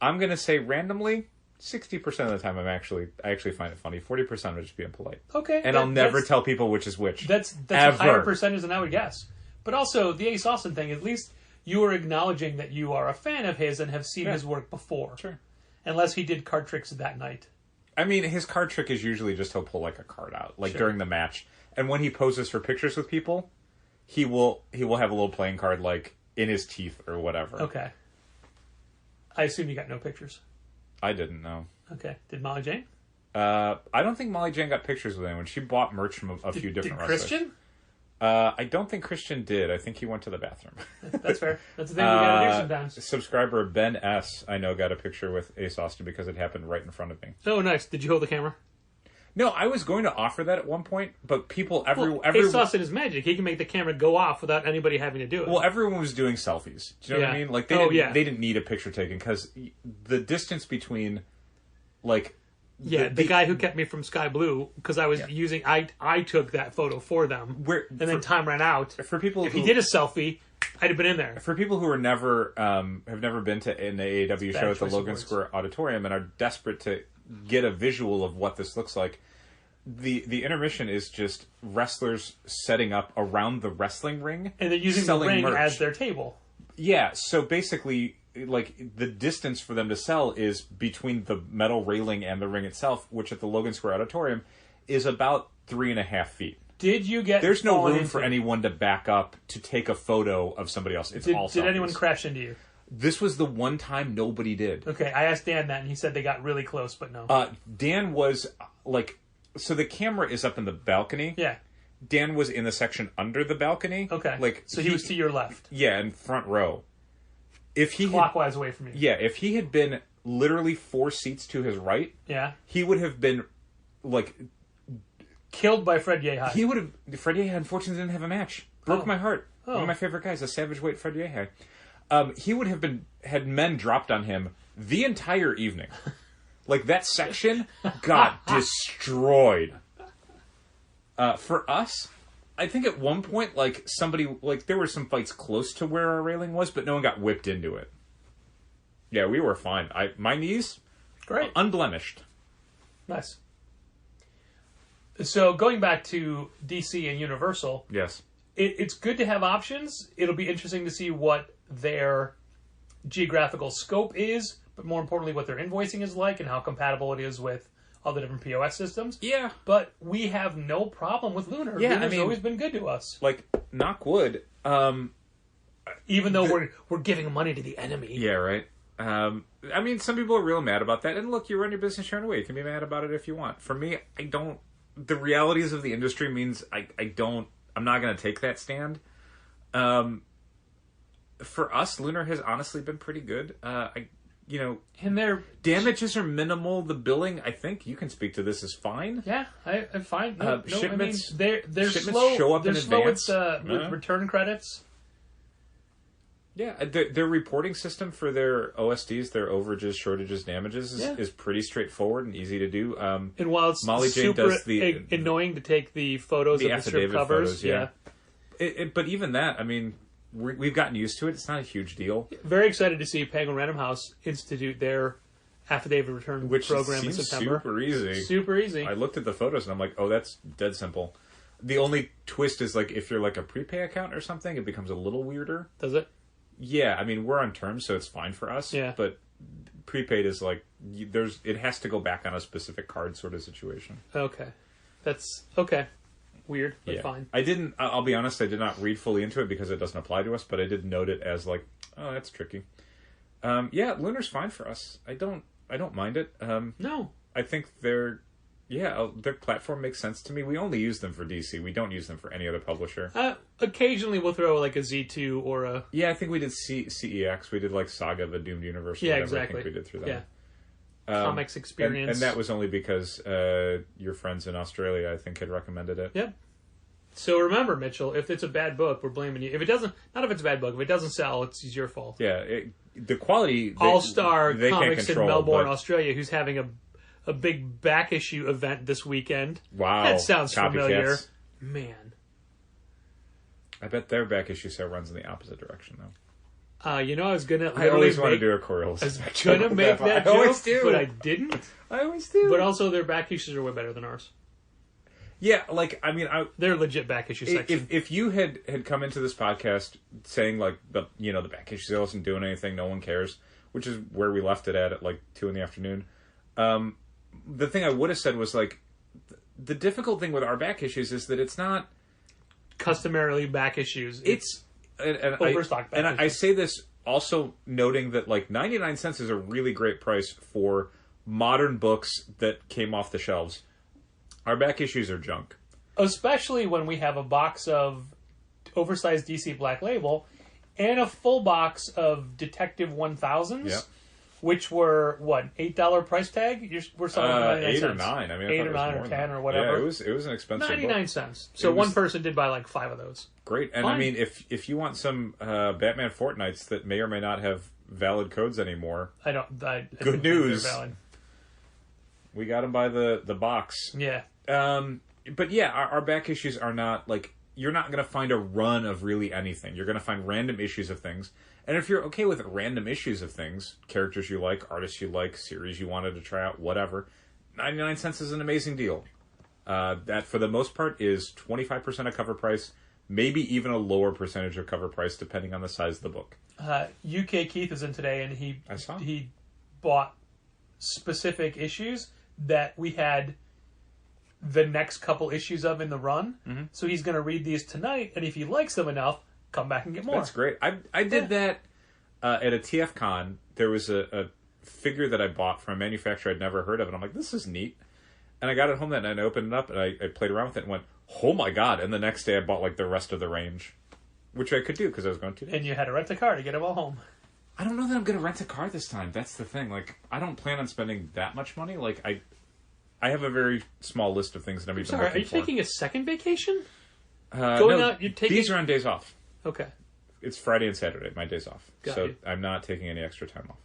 I'm going to say randomly, 60% of the time I actually find it funny. 40% I'm just being polite. Okay. And I'll never tell people which is which. That's a higher percentage than I would guess. But also, the Ace Austin thing, at least you are acknowledging that you are a fan of his and have seen his work before. Sure. Unless he did card tricks that night. I mean, his card trick is usually just he'll pull like a card out, like during the match. And when he poses for pictures with people, he will have a little playing card like in his teeth or whatever. Okay. I assume you got no pictures. I didn't know. Okay. Did Molly Jane? I don't think Molly Jane got pictures with anyone. She bought merch from a few different wrestlers. Christian? I don't think Christian did. I think he went to the bathroom. That's fair. That's the thing we gotta do sometimes. Subscriber Ben S, I know, got a picture with Ace Austin because it happened right in front of me. Oh, nice. Did you hold the camera? No, I was going to offer that at one point, but people... Ace Austin is magic. He can make the camera go off without anybody having to do it. Well, everyone was doing selfies. Do you know what I mean? Like, they didn't need a picture taken because the distance between, like... Yeah, the guy who kept me from Sky Blue, because I was using... I took that photo for them, then time ran out. For people if he did a selfie, I'd have been in there. For people who are have never been to an AEW show at the Logan Square Auditorium and are desperate to get a visual of what this looks like, the intermission is just wrestlers setting up around the wrestling ring. And they're using the ring as their table. Yeah, so basically... like the distance for them to sell is between the metal railing and the ring itself, which at the Logan Square Auditorium is about 3.5 feet. Did you get? There's no room for anyone to back up to take a photo of somebody else. It's all selfies. Did anyone crash into you? This was the one time nobody did. Okay, I asked Dan that, and he said they got really close, but no. Dan was like, so the camera is up in the balcony. Yeah. Dan was in the section under the balcony. Okay. Like, so he was to your left. Yeah, in front row. If he clockwise away from you. Yeah, if he had been literally 4 seats to his right, he would have been like killed by Fred Yehi. He would have. Fred Yehi unfortunately didn't have a match. Broke my heart. One of my favorite guys, a savage weight Fred Yehi. He would have had men dropped on him the entire evening. Like that section got destroyed. For us, I think at one point, like, there were some fights close to where our railing was, but no one got whipped into it. Yeah, we were fine. My knees, great, unblemished. Nice. So going back to DC and Universal, yes, it's good to have options. It'll be interesting to see what their geographical scope is, but more importantly, what their invoicing is like and how compatible it is with all the different POS systems. Yeah. But we have no problem with Lunar. Yeah, Lunar's always been good to us. Like, knock wood. Even though we're giving money to the enemy. Yeah, right. I mean, some people are real mad about that. And look, you run your business your own way. You can be mad about it if you want. For me, I don't. The realities of the industry means I'm not going to take that stand. For us, Lunar has honestly been pretty good. And their damages are minimal. The billing, I think you can speak to this, is fine. Yeah, I'm fine. Shipments, they're shipments slow. show up they're in slow advance. With return credits. Yeah, their reporting system for their OSDs, their overages, shortages, damages is pretty straightforward and easy to do. And while it's Molly Jane super does the annoying to take the photos of the strip covers, photos, but even that, I mean, we've gotten used to it. It's not a huge deal. Very excited to see Penguin Random House institute their affidavit return program in September. Super easy. Super easy. I looked at the photos and I'm like, oh, that's dead simple. The only twist is, like, if you're like a prepay account or something, it becomes a little weirder. Does it? Yeah, I mean, we're on terms, so it's fine for us. Yeah. But prepaid is like, it has to go back on a specific card sort of situation. Okay. That's okay. Weird, but fine. I'll be honest, I did not read fully into it because it doesn't apply to us, but I did note it as like, oh, that's tricky. Lunar's fine for us. I don't mind it. No. I think their platform makes sense to me. We only use them for DC. We don't use them for any other publisher. Occasionally we'll throw like a Z2 or a... Yeah, I think we did CEX. We did like Saga, the Doomed Universe. Yeah, whatever. exactly. I think we did through them. Yeah. Comics Experience. And that was only because your friends in Australia, I think, had recommended it. Yep. So remember, Mitchell, if it's a bad book, we're blaming you. If it doesn't, not if it's a bad book, if it doesn't sell, it's your fault. Yeah, the quality... All-Star Comics control, in Melbourne, Australia, who's having a big back issue event this weekend. Wow. That sounds familiar. Copycats. Man. I bet their back issue sale runs in the opposite direction, though. I was gonna. I always want to do a Coriolis. I was gonna make that joke, but I didn't. I always do. But also, their back issues are way better than ours. Yeah, like, I mean, they're legit back issue section. If you had come into this podcast saying like the back issue sale isn't doing anything, no one cares, which is where we left it at like 2 p.m. The thing I would have said was like, the difficult thing with our back issues is that it's not customarily back issues. It's overstock. I say this also noting that like 99 cents is a really great price for modern books that came off the shelves. Our back issues are junk. Especially when we have a box of oversized DC Black Label and a full box of Detective 1000s, yep. which were, what, $8 price tag? We're selling 99 8 cents. or 9. I mean, 8 or 9 or 10 or whatever. Yeah, it was an expensive 99 book. cents. So one person did buy like 5 of those. Great. And Fine. I mean, if you want some Batman Fortnights that may or may not have valid codes anymore, good news. We got them by the box. Yeah. But yeah, our back issues are not like, you're not going to find a run of really anything. You're going to find random issues of things. And if you're okay with random issues of things, characters you like, artists you like, series you wanted to try out, whatever, 99 cents is an amazing deal. That, for the most part, is 25% of cover price, maybe even a lower percentage of cover price, depending on the size of the book. UK Keith is in today, and he bought specific issues that we had the next couple issues of in the run. Mm-hmm. So he's going to read these tonight, and if he likes them enough, come back and get more. That's great. I did that at a TF Con. There was a figure that I bought from a manufacturer I'd never heard of, and I'm like, this is neat. And I got it home that night, and I opened it up, and I played around with it and went, oh my god. And the next day I bought like the rest of the range, which I could do because I was going 2 days. And you had to rent a car to get them all home. I don't know that I'm going to rent a car this time. That's the thing. Like, I don't plan on spending that much money. Like, I have a very small list of things that I'm even looking for. Are you taking a second vacation? Out? You're taking... These are on days off. Okay. It's Friday and Saturday, my days off. Got so you. I'm not taking any extra time off.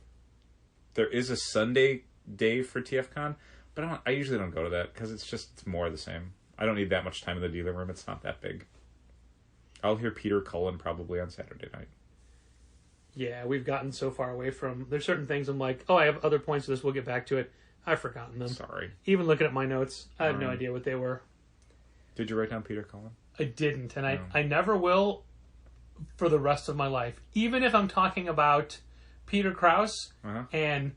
There is a Sunday day for TFCon, but I usually don't go to that because it's more of the same. I don't need that much time in the dealer room. It's not that big. I'll hear Peter Cullen probably on Saturday night. Yeah, we've gotten so far away from... There's certain things I'm like, oh, I have other points of this. We'll get back to it. I've forgotten them. Sorry. Even looking at my notes, I have no idea what they were. Did you write down Peter Cullen? I didn't, and I never will for the rest of my life. Even if I'm talking about Peter Krause and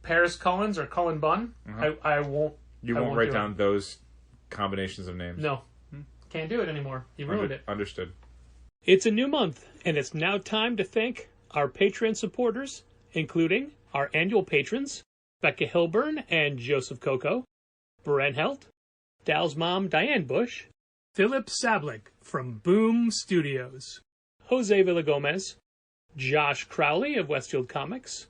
Paris Cullens or Cullen Bunn, I won't... You won't write down those combinations of names? No. Can't do it anymore. You ruined it. Understood. It's a new month, and it's now time to thank our Patreon supporters, including our annual patrons, Becca Hilburn and Joseph Coco, Brent Helt, Dal's mom, Diane Bush, Philip Sablik from Boom Studios, Jose Villagomez, Josh Crowley of Westfield Comics,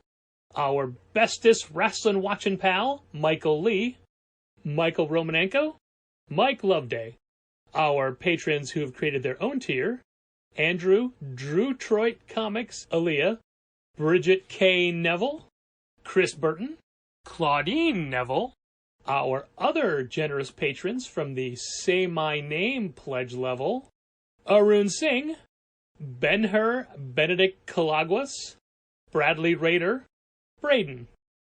our bestest wrestling watching pal, Michael Lee, Michael Romanenko, Mike Loveday, our patrons who have created their own tier, Andrew, Drew Troit Comics, Aaliyah, Bridget K. Neville, Chris Burton, Claudine Neville, our other generous patrons from the Say My Name pledge level, Arun Singh, Ben-Hur Benedict Calaguas, Bradley Rader, Braden,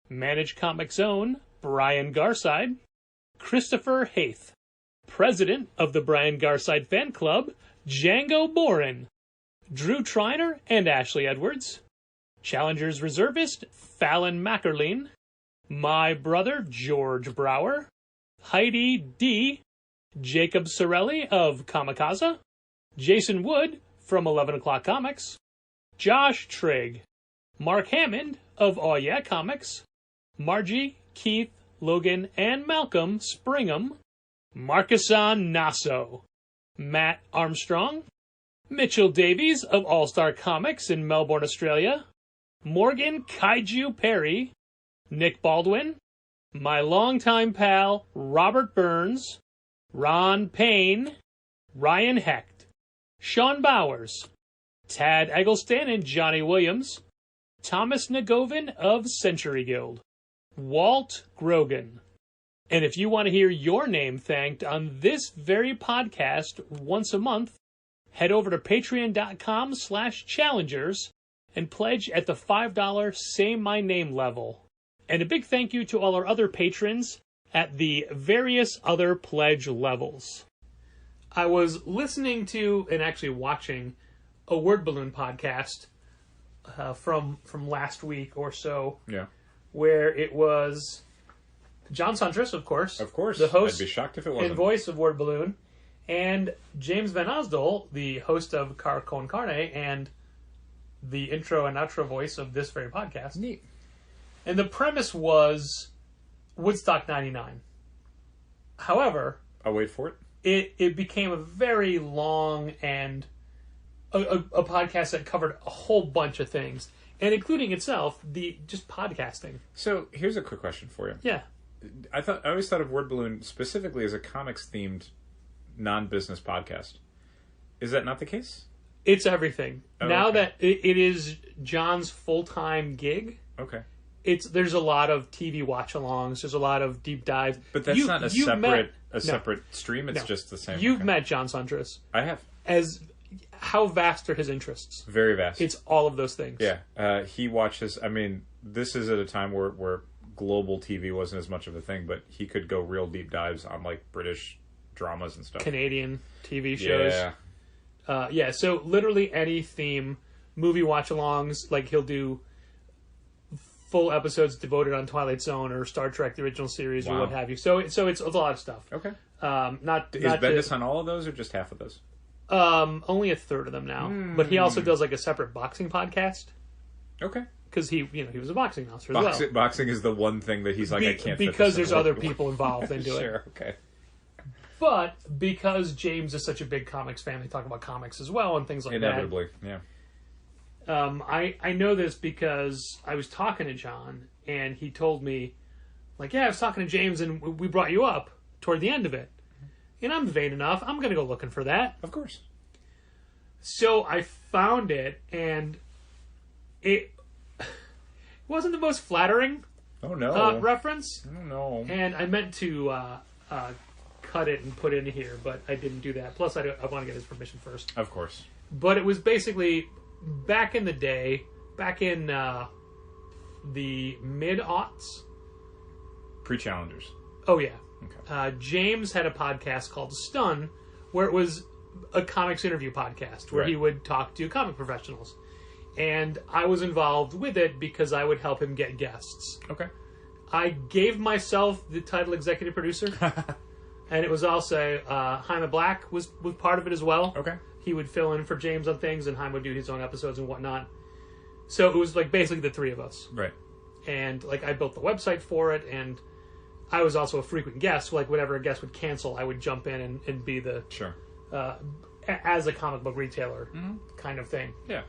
Manage Comic Zone, Brian Garside, Christopher Haith, President of the Brian Garside Fan Club, Django Boren, Drew Triner and Ashley Edwards, Challengers Reservist, Fallon Mackerline, my brother, George Brower, Heidi D., Jacob Sorelli of Kamikaze, Jason Wood from 11 O'Clock Comics, Josh Trigg, Mark Hammond of Aw Yeah Comics, Margie, Keith, Logan, and Malcolm Springham, Marcuson Nasso, Matt Armstrong, Mitchell Davies of All-Star Comics in Melbourne, Australia, Morgan Kaiju Perry, Nick Baldwin, my longtime pal Robert Burns, Ron Payne, Ryan Hecht, Sean Bowers, Tad Eggleston and Johnny Williams, Thomas Nagovin of Century Guild, Walt Grogan. And if you want to hear your name thanked on this very podcast once a month, head over to patreon.com/challengers and pledge at the $5 Say My Name level. And a big thank you to all our other patrons at the various other pledge levels. I was listening to and actually watching a Word Balloon podcast from last week or so. Yeah. Where it was John Suntress, of course. Of course. The host I'd be shocked if it wasn't. and voice of Word Balloon. And James Van Osdol, the host of Car Con Carne and the intro and outro voice of this very podcast. Neat. And the premise was Woodstock 99. However... I'll wait for it. It became a very long and a podcast that covered a whole bunch of things. And including itself, just podcasting. So, here's a quick question for you. Yeah. I always thought of Word Balloon specifically as a comics-themed, non-business podcast. Is that not the case? It's everything. Oh, now okay. that it is John's full-time gig, Okay. there's a lot of TV watch-alongs. There's a lot of deep dives. But that's not a separate stream. It's just the same. You've met John Suntress. I have. How vast are his interests? Very vast. It's all of those things. Yeah. He watches... I mean, this is at a time where global TV wasn't as much of a thing, but he could go real deep dives on, like, British dramas and stuff. Canadian TV shows. Yeah. So literally any theme, movie watch-alongs, like he'll do full episodes devoted on Twilight Zone or Star Trek, the original series, or what have you. So it's a lot of stuff. Okay. Is Bendis on all of those or just half of those? Only a third of them now. But he also does like a separate boxing podcast. Okay. Because he was a boxing announcer as well. Boxing is the one thing that he's like, I can't. Because there's other people involved into it. Sure. Okay. But because James is such a big comics fan, they talk about comics as well and things like Inevitably, that. Yeah. I know this because I was talking to John and he told me, like, yeah, I was talking to James and we brought you up toward the end of it. And I'm vain enough. I'm going to go looking for that. Of course. So I found it and it wasn't the most flattering reference. Oh, no. And I meant to cut it and put in here, but I didn't do that. Plus, I want to get his permission first. Of course. But it was basically back in the day, back in the mid-aughts. Pre-Challengers. Oh, yeah. Okay. James had a podcast called Stun, where it was a comics interview podcast, where he would talk to comic professionals. And I was involved with it because I would help him get guests. Okay. I gave myself the title executive producer. And it was also Jaime Black was part of it as well. Okay. He would fill in for James on things, and Jaime would do his own episodes and whatnot. So it was like basically the three of us. Right. And like I built the website for it, and I was also a frequent guest. Like whenever a guest would cancel, I would jump in and be the as a comic book retailer kind of thing. Yeah.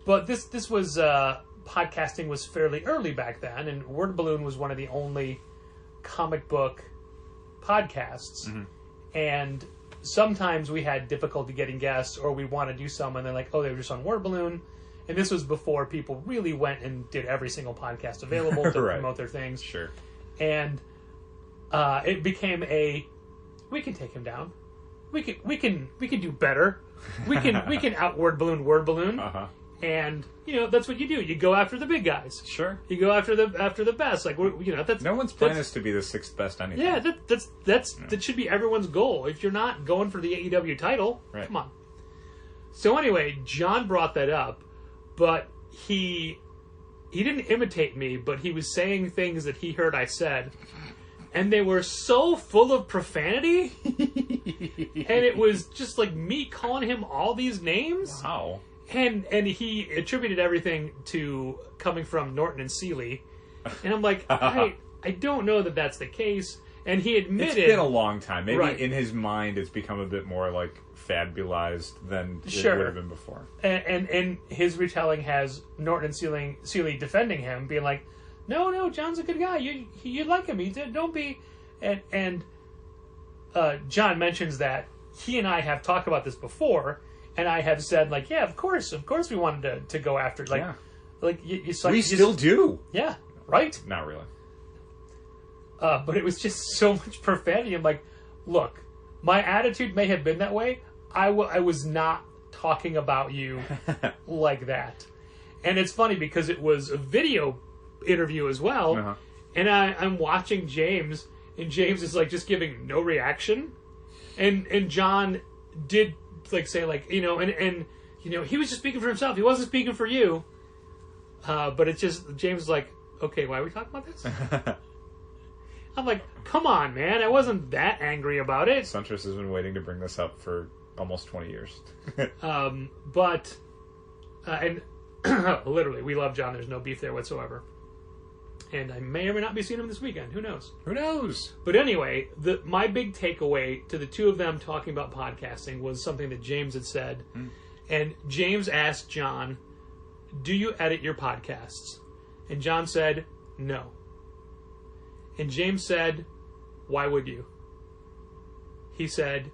But this was podcasting was fairly early back then, and Word Balloon was one of the only comic book podcasts. And sometimes we had difficulty getting guests, or we want to do some, and they're like, oh, they were just on Word Balloon. And this was before people really went and did every single podcast available to promote their things. Sure. And it became we can take him down. We can do better. We can out Word Balloon. And that's what you do. You go after the big guys. Sure. You go after the best. Like that's no one's plan is to be the sixth best anything. Yeah, that should be everyone's goal. If you're not going for the AEW title, come on. So anyway, John brought that up, but he didn't imitate me, but he was saying things that he heard I said, and they were so full of profanity, and it was just like me calling him all these names. Wow. And he attributed everything to coming from Norton and Seeley. And I'm like, I don't know that that's the case. And he admitted... It's been a long time. Maybe in his mind it's become a bit more like fabulized than it would have been before. And his retelling has Norton and Seeley defending him, being like, no, John's a good guy. You like him. Don't be... And John mentions that he and I have talked about this before. And I have said, like, yeah, of course we wanted to go after, like, we still do. Yeah, right? Not really. But it was just so much profanity. I'm like, look, my attitude may have been that way. I was not talking about you like that. And it's funny because it was a video interview as well. And I'm watching James, and James is like just giving no reaction. And John did like say like and he was just speaking for himself. He wasn't speaking for you. But it's just James is like, okay, why are we talking about this? I'm like, come on, man! I wasn't that angry about it. Suntress has been waiting to bring this up for almost 20 years. But and literally, we love John. There's no beef there whatsoever. And I may or may not be seeing him this weekend. Who knows? Who knows? But anyway, my big takeaway to the two of them talking about podcasting was something that James had said. And James asked John, do you edit your podcasts? And John said, no. And James said, why would you? He said,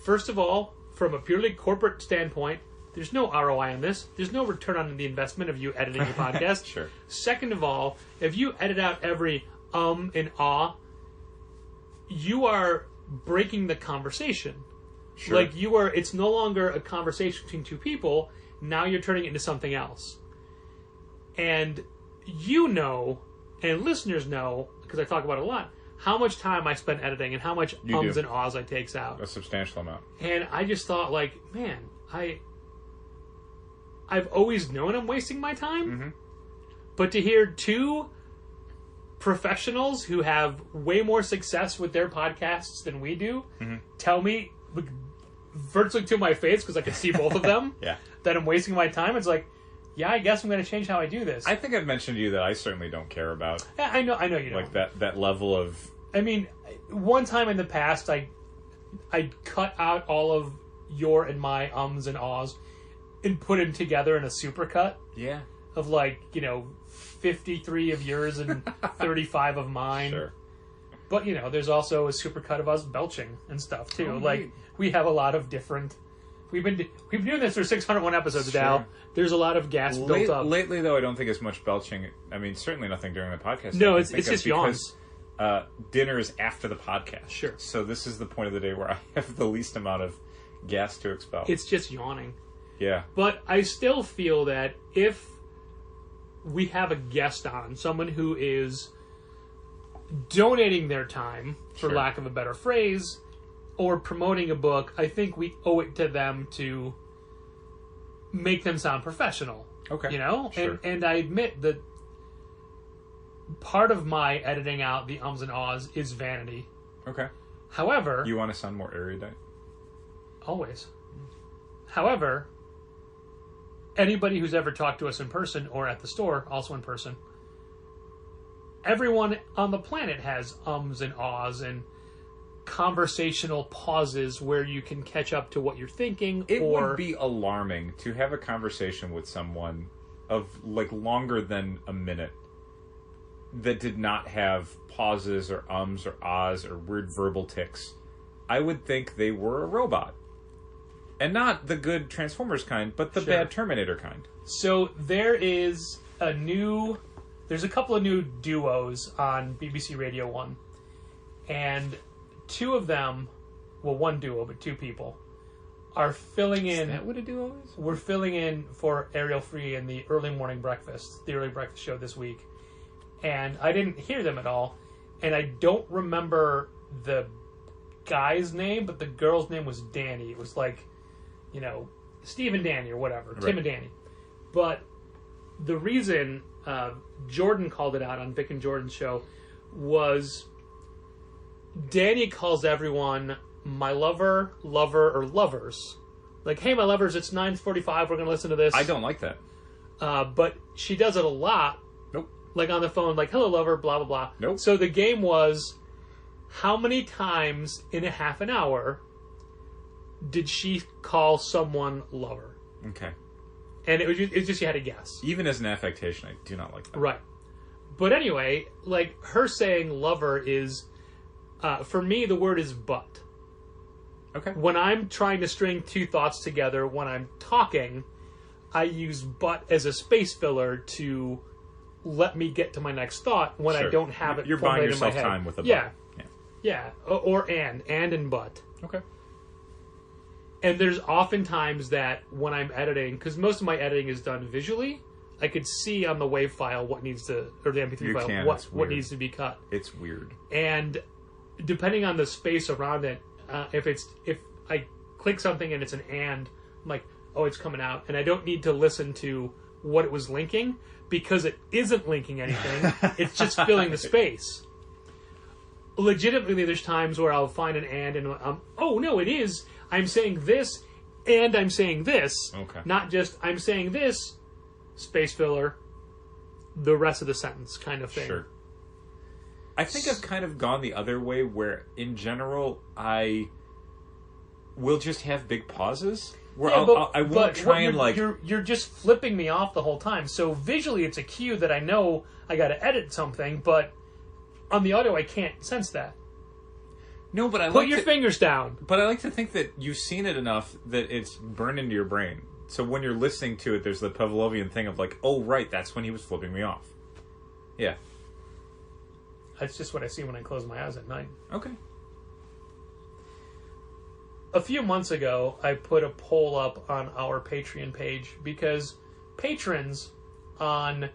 first of all, from a purely corporate standpoint, there's no ROI on this. There's no return on the investment of you editing your podcast. Sure. Second of all, if you edit out every and ah, you are breaking the conversation. Sure. Like it's no longer a conversation between two people. Now you're turning it into something else. And and listeners know, because I talk about it a lot, how much time I spend editing and how much ums and ahs I takes out. A substantial amount. And I just thought, like, man, I've always known I'm wasting my time, but to hear two professionals who have way more success with their podcasts than we do tell me virtually to my face, because I can see both of them, that I'm wasting my time, it's like, yeah, I guess I'm going to change how I do this. I think I've mentioned to you that I certainly don't care about. Yeah, I know you don't. Like that level of... I mean, one time in the past, I cut out all of your and my ums and ahs and put them together in a supercut. Yeah. Of 53 of yours and 35 of mine. Sure. But, there's also a supercut of us belching and stuff, too. Oh, we have a lot of different... We've been doing this for 601 episodes now. There's a lot of gas built up. Lately, though, I don't think it's much belching. I mean, certainly nothing during the podcast. No, it's just yawns. dinner is after the podcast. Sure. So this is the point of the day where I have the least amount of gas to expel. It's just yawning. Yeah. But I still feel that if we have a guest on, someone who is donating their time, for lack of a better phrase, or promoting a book, I think we owe it to them to make them sound professional. Okay. You know? Sure. And I admit that part of my editing out the ums and ahs is vanity. Okay. However... You want to sound more erudite? Always. However, anybody who's ever talked to us in person or at the store, also in person, everyone on the planet has ums and ahs and conversational pauses where you can catch up to what you're thinking. It would be alarming to have a conversation with someone of like longer than a minute that did not have pauses or ums or ahs or weird verbal tics. I would think they were a robot. And not the good Transformers kind, but the bad Terminator kind. So there's a couple of new duos on BBC Radio 1. And two of them, well, one duo, but two people, are filling in. Is that what a duo is? We're filling in for Ariel Free in the early morning breakfast, the early breakfast show this week. And I didn't hear them at all. And I don't remember the guy's name, but the girl's name was Danny. It was like, you know, Steve and Danny or whatever. Right. Tim and Danny. But the reason Jordan called it out on Vic and Jordan's show was Danny calls everyone my lover, or lovers. Like, hey, my lovers, it's 9:45. We're going to listen to this. I don't like that. But she does it a lot. Nope. Like on the phone, like, hello, lover, blah, blah, blah. Nope. So the game was, how many times in a half an hour did she call someone lover? Okay. And it was just you had to guess. Even as an affectation, I do not like that. Right. But anyway, like, her saying lover is, for me, the word is but. Okay. When I'm trying to string two thoughts together, when I'm talking, I use but as a space filler to let me get to my next thought when I don't have it. You're buying yourself time with a but. Yeah. Or and but. Okay. And there's oftentimes that when I'm editing, because most of my editing is done visually, I could see on the WAV file what needs to, or the MP3 file, what needs to be cut. It's weird. And depending on the space around it, if I click something and it's an and, I'm like, oh, it's coming out. And I don't need to listen to what it was linking, because it isn't linking anything. It's just filling the space. Legitimately, there's times where I'll find an and oh, no, it is. I'm saying this, and I'm saying this. Okay. Not just, I'm saying this, space filler, the rest of the sentence kind of thing. Sure. I think I've kind of gone the other way, where, in general, I will just have big pauses. Where I won't try and, like... You're just flipping me off the whole time. So visually, it's a cue that I know I got to edit something, but on the audio, I can't sense that. No, but Put your fingers down. But I like to think that you've seen it enough that it's burned into your brain. So when you're listening to it, there's the Pavlovian thing of like, oh, right, that's when he was flipping me off. Yeah. That's just what I see when I close my eyes at night. Okay. A few months ago, I put a poll up on our Patreon page because patrons on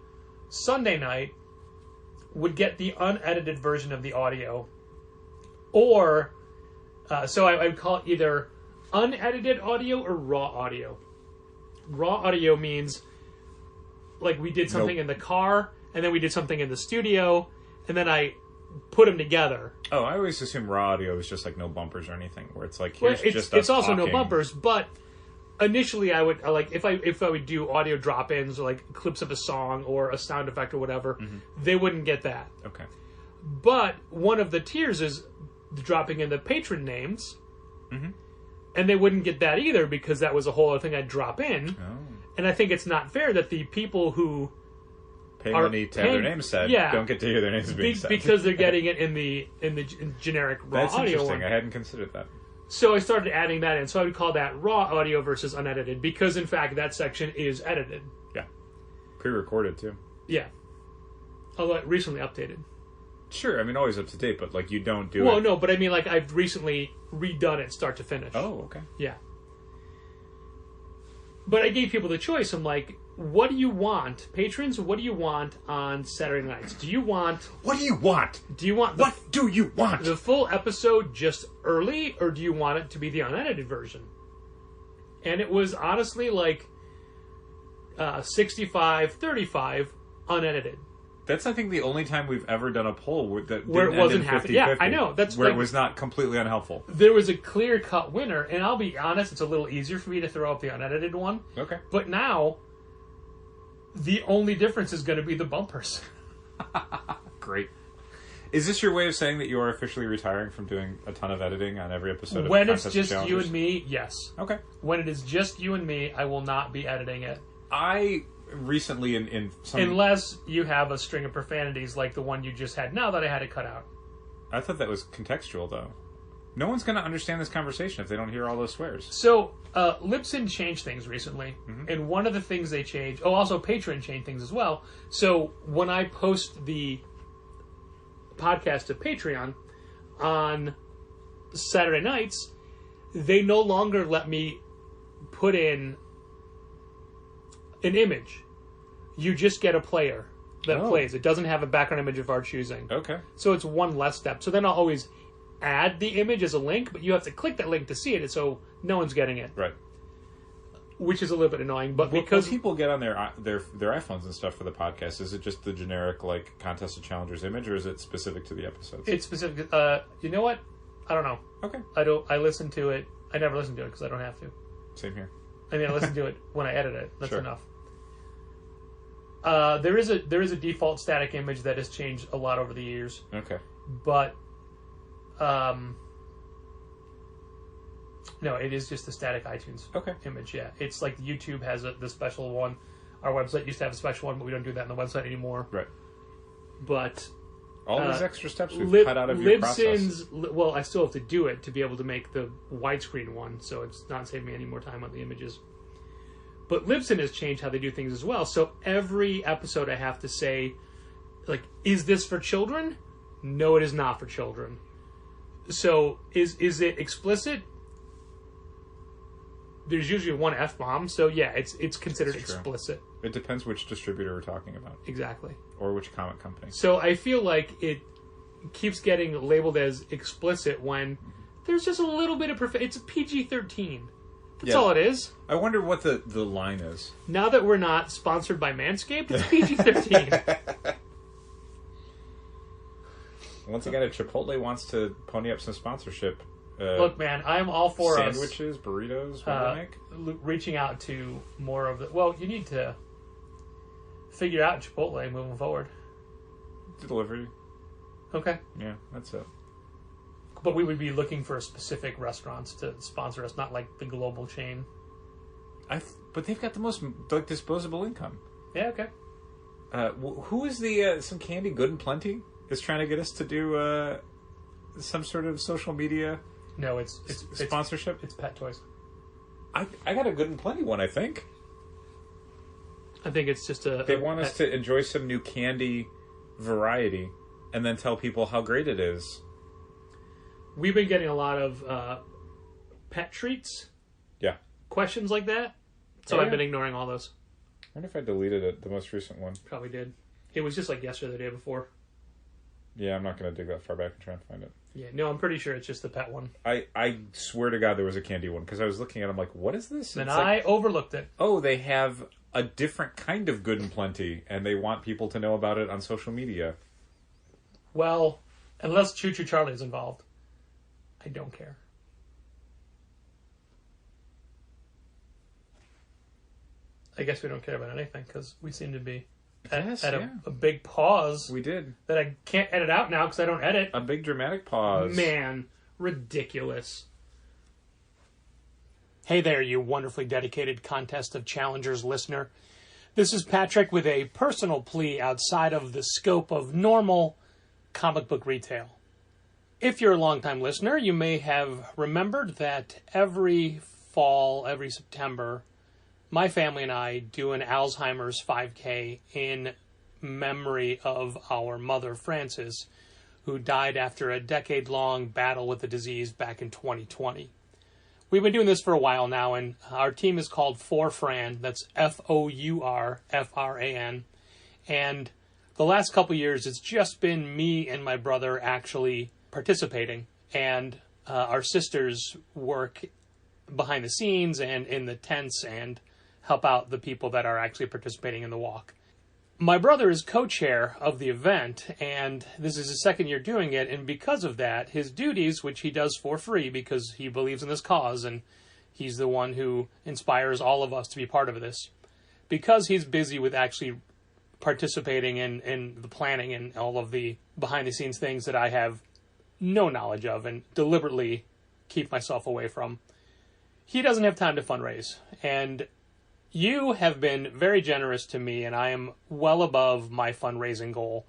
Sunday night would get the unedited version of the audio. Or, so I would call it either unedited audio or raw audio. Raw audio means, like, we did something in the car, and then we did something in the studio, and then I put them together. Oh, I always assume raw audio is just, like, no bumpers or anything, where it's like, here's just us It's also talking. no bumpers, but initially I would, like, if I would do audio drop-ins, or, like, clips of a song or a sound effect or whatever, they wouldn't get that. Okay. But one of the tiers is dropping in the patron names, and they wouldn't get that either because that was a whole other thing I'd drop in. Oh. And I think it's not fair that the people who pay money to have their names said don't get to hear their names being said because they're getting it in the generic raw That's audio. That's interesting. I hadn't considered that. So I started adding that in. So I would call that raw audio versus unedited because in fact that section is edited. Yeah, pre-recorded too. Yeah, although it recently updated. Sure, I mean, always up to date, but, like, you don't do it... Well, no, but I mean, like, I've recently redone it start to finish. Oh, okay. Yeah. But I gave people the choice. I'm like, what do you want? Patrons, what do you want on Saturday nights? Do you want... What do you want? Do you want... What do you want? The full episode just early, or do you want it to be the unedited version? And it was honestly like 65-35 unedited. That's, I think, the only time we've ever done a poll where it wasn't happening. Yeah, I know. That's where like, it was not completely unhelpful. There was a clear-cut winner, and I'll be honest, it's a little easier for me to throw up the unedited one. Okay. But now, the only difference is going to be the bumpers. Great. Is this your way of saying that you are officially retiring from doing a ton of editing on every episode of When Contest it's just of you Challengers? and me, yes. Okay. When it is just you and me, I will not be editing it. I recently in some... Unless you have a string of profanities like the one you just had now that I had to cut out. I thought that was contextual, though. No one's going to understand this conversation if they don't hear all those swears. So, Libsyn changed things recently, and one of the things they changed... Oh, also Patreon changed things as well. So, when I post the podcast to Patreon on Saturday nights, they no longer let me put in an image. You just get a player that plays. It doesn't have a background image of our choosing. Okay. So it's one less step. So then I'll always add the image as a link, but you have to click that link to see it, so no one's getting it. Right. Which is a little bit annoying, but because when people get on their iPhones and stuff for the podcast, is it just the generic like Contest of Challengers image, or is it specific to the episodes? it's specific. You know what? I don't know. Okay. I listen to it. I never listen to it because I don't have to. Same here. I mean, I listen to it when I edit it. That's Sure. enough. There is a default static image that has changed a lot over the years, Okay. but no, it is just the static iTunes image. Yeah, it's like YouTube has the special one. Our website used to have a special one, but we don't do that on the website anymore. Right. But all these extra steps we've cut out of your process. Well, I still have to do it to be able to make the widescreen one, so it's not saving me any more time on the images. But Libsyn has changed how they do things as well. So every episode I have to say, like, is this for children? No, it is not for children. So is it explicit? There's usually one F-bomb, so yeah, it's considered explicit. It depends which distributor we're talking about. Exactly. Or which comic company. So I feel like it keeps getting labeled as explicit when there's just a little bit of... It's a PG-13. That's all it is. I wonder what the line is. Now that we're not sponsored by Manscaped, it's PG-13. Once again, if Chipotle wants to pony up some sponsorship... Look, man, I'm all for sandwiches, burritos, what do they make? Reaching out to more of the... Well, you need to figure out Chipotle moving forward. Delivery. Okay. Yeah, that's it. But we would be looking for specific restaurants to sponsor us, not like the global chain. But they've got the most like disposable income. Yeah, okay. Who is the some candy Good and Plenty is trying to get us to do some sort of social media? No, it's sponsorship. It's pet toys. I got a Good and Plenty one. I think it's just they want us to enjoy some new candy variety, and then tell people how great it is. We've been getting a lot of pet treats. Yeah. Questions like that. So I've been ignoring all those. I wonder if I deleted it, the most recent one. Probably did. It was just like yesterday or the day before. Yeah, I'm not going to dig that far back and try and find it. Yeah, no, I'm pretty sure it's just the pet one. I swear to God there was a candy one, because I was looking at it, I'm like, what is this? And I overlooked it. Oh, they have a different kind of Good and Plenty, and they want people to know about it on social media. Well, unless Choo Choo Charlie is involved, I don't care. I guess we don't care about anything, because we seem to be at a big pause. We did. That I can't edit out now because I don't edit. A big dramatic pause. Man, ridiculous. Hey there, you wonderfully dedicated Contest of Challengers listener. This is Patrick with a personal plea outside of the scope of normal comic book retail. If you're a longtime listener, you may have remembered that every fall, every September, my family and I do an Alzheimer's 5K in memory of our mother, Frances, who died after a decade-long battle with the disease back in 2020. We've been doing this for a while now, and our team is called Fourfran. That's Fourfran. And the last couple years, it's just been me and my brother actually participating. And our sisters work behind the scenes and in the tents and help out the people that are actually participating in the walk. My brother is co-chair of the event, and this is his second year doing it, and because of that, his duties, which he does for free because he believes in this cause, and he's the one who inspires all of us to be part of this, because he's busy with actually participating in the planning and all of the behind-the-scenes things that I have no knowledge of and deliberately keep myself away from, he doesn't have time to fundraise, and you have been very generous to me, and I am well above my fundraising goal.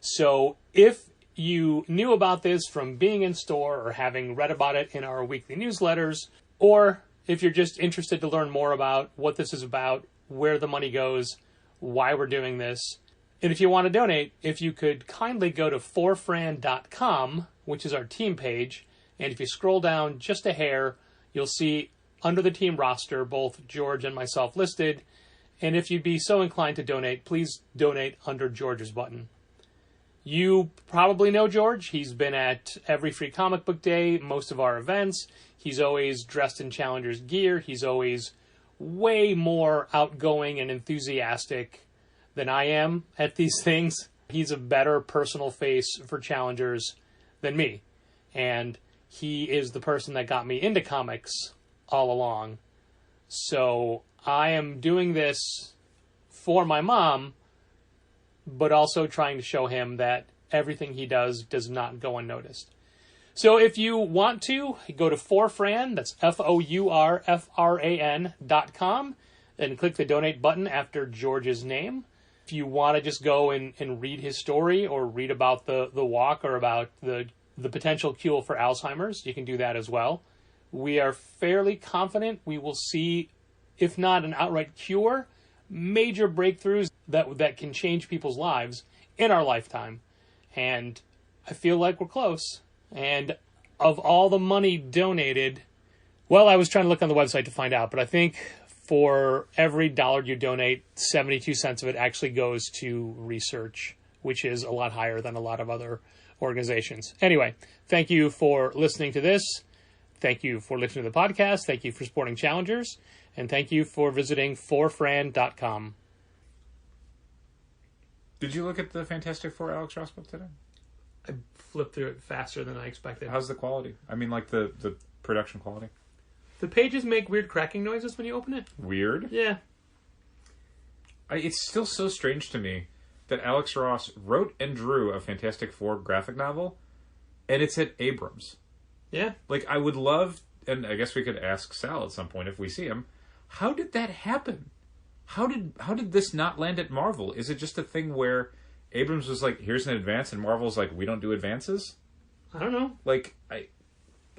So if you knew about this from being in store or having read about it in our weekly newsletters, or if you're just interested to learn more about what this is about, where the money goes, why we're doing this, and if you want to donate, if you could kindly go to fourfran.com, which is our team page, and if you scroll down just a hair, you'll see under the team roster, both George and myself listed. And if you'd be so inclined to donate, please donate under George's button. You probably know George. He's been at every Free Comic Book Day, most of our events. He's always dressed in Challengers gear. He's always way more outgoing and enthusiastic than I am at these things. He's a better personal face for Challengers than me. And he is the person that got me into comics all along. So I am doing this for my mom, but also trying to show him that everything he does not go unnoticed. So if you want to, go to Fourfran, that's Fourfran.com, and click the donate button after George's name. If you want to just go and read his story or read about the walk or about the potential cure for Alzheimer's, you can do that as well. We are fairly confident we will see, if not an outright cure, major breakthroughs that can change people's lives in our lifetime. And I feel like we're close. And of all the money donated, well, I was trying to look on the website to find out, but I think for every $1 you donate, 72 cents of it actually goes to research, which is a lot higher than a lot of other organizations. Anyway, thank you for listening to this. Thank you for listening to the podcast. Thank you for supporting Challengers. And thank you for visiting Fourfran.com. Did you look at the Fantastic Four Alex Ross book today? I flipped through it faster than I expected. How's the quality? I mean, like the production quality? The pages make weird cracking noises when you open it. Weird? Yeah. It's still so strange to me that Alex Ross wrote and drew a Fantastic Four graphic novel, and it's at Abrams. Yeah. Like, I would love, and I guess we could ask Sal at some point if we see him, how did that happen? How did this not land at Marvel? Is it just a thing where Abrams was like, here's an advance, and Marvel's like, we don't do advances? I don't know. Like,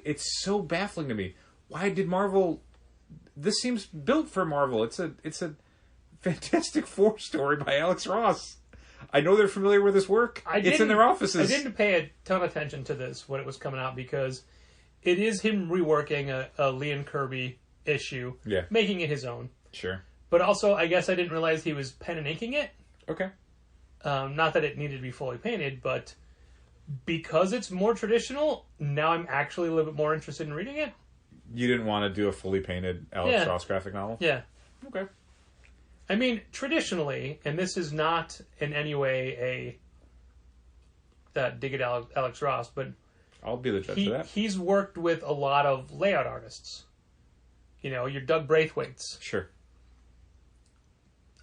it's so baffling to me. Why did Marvel... This seems built for Marvel. It's a Fantastic Four story by Alex Ross. I know they're familiar with his work. It's in their offices. I didn't pay a ton of attention to this when it was coming out because it is him reworking a Liam Kirby issue, making it his own. Sure. But also, I guess I didn't realize he was pen and inking it. Okay. Not that it needed to be fully painted, but because it's more traditional, now I'm actually a little bit more interested in reading it. You didn't want to do a fully painted Alex Ross graphic novel? Yeah. Okay. I mean, traditionally, and this is not in any way that dig at Alex Ross, but I'll be the judge of that. He's worked with a lot of layout artists. You know, your Doug Braithwaites. Sure.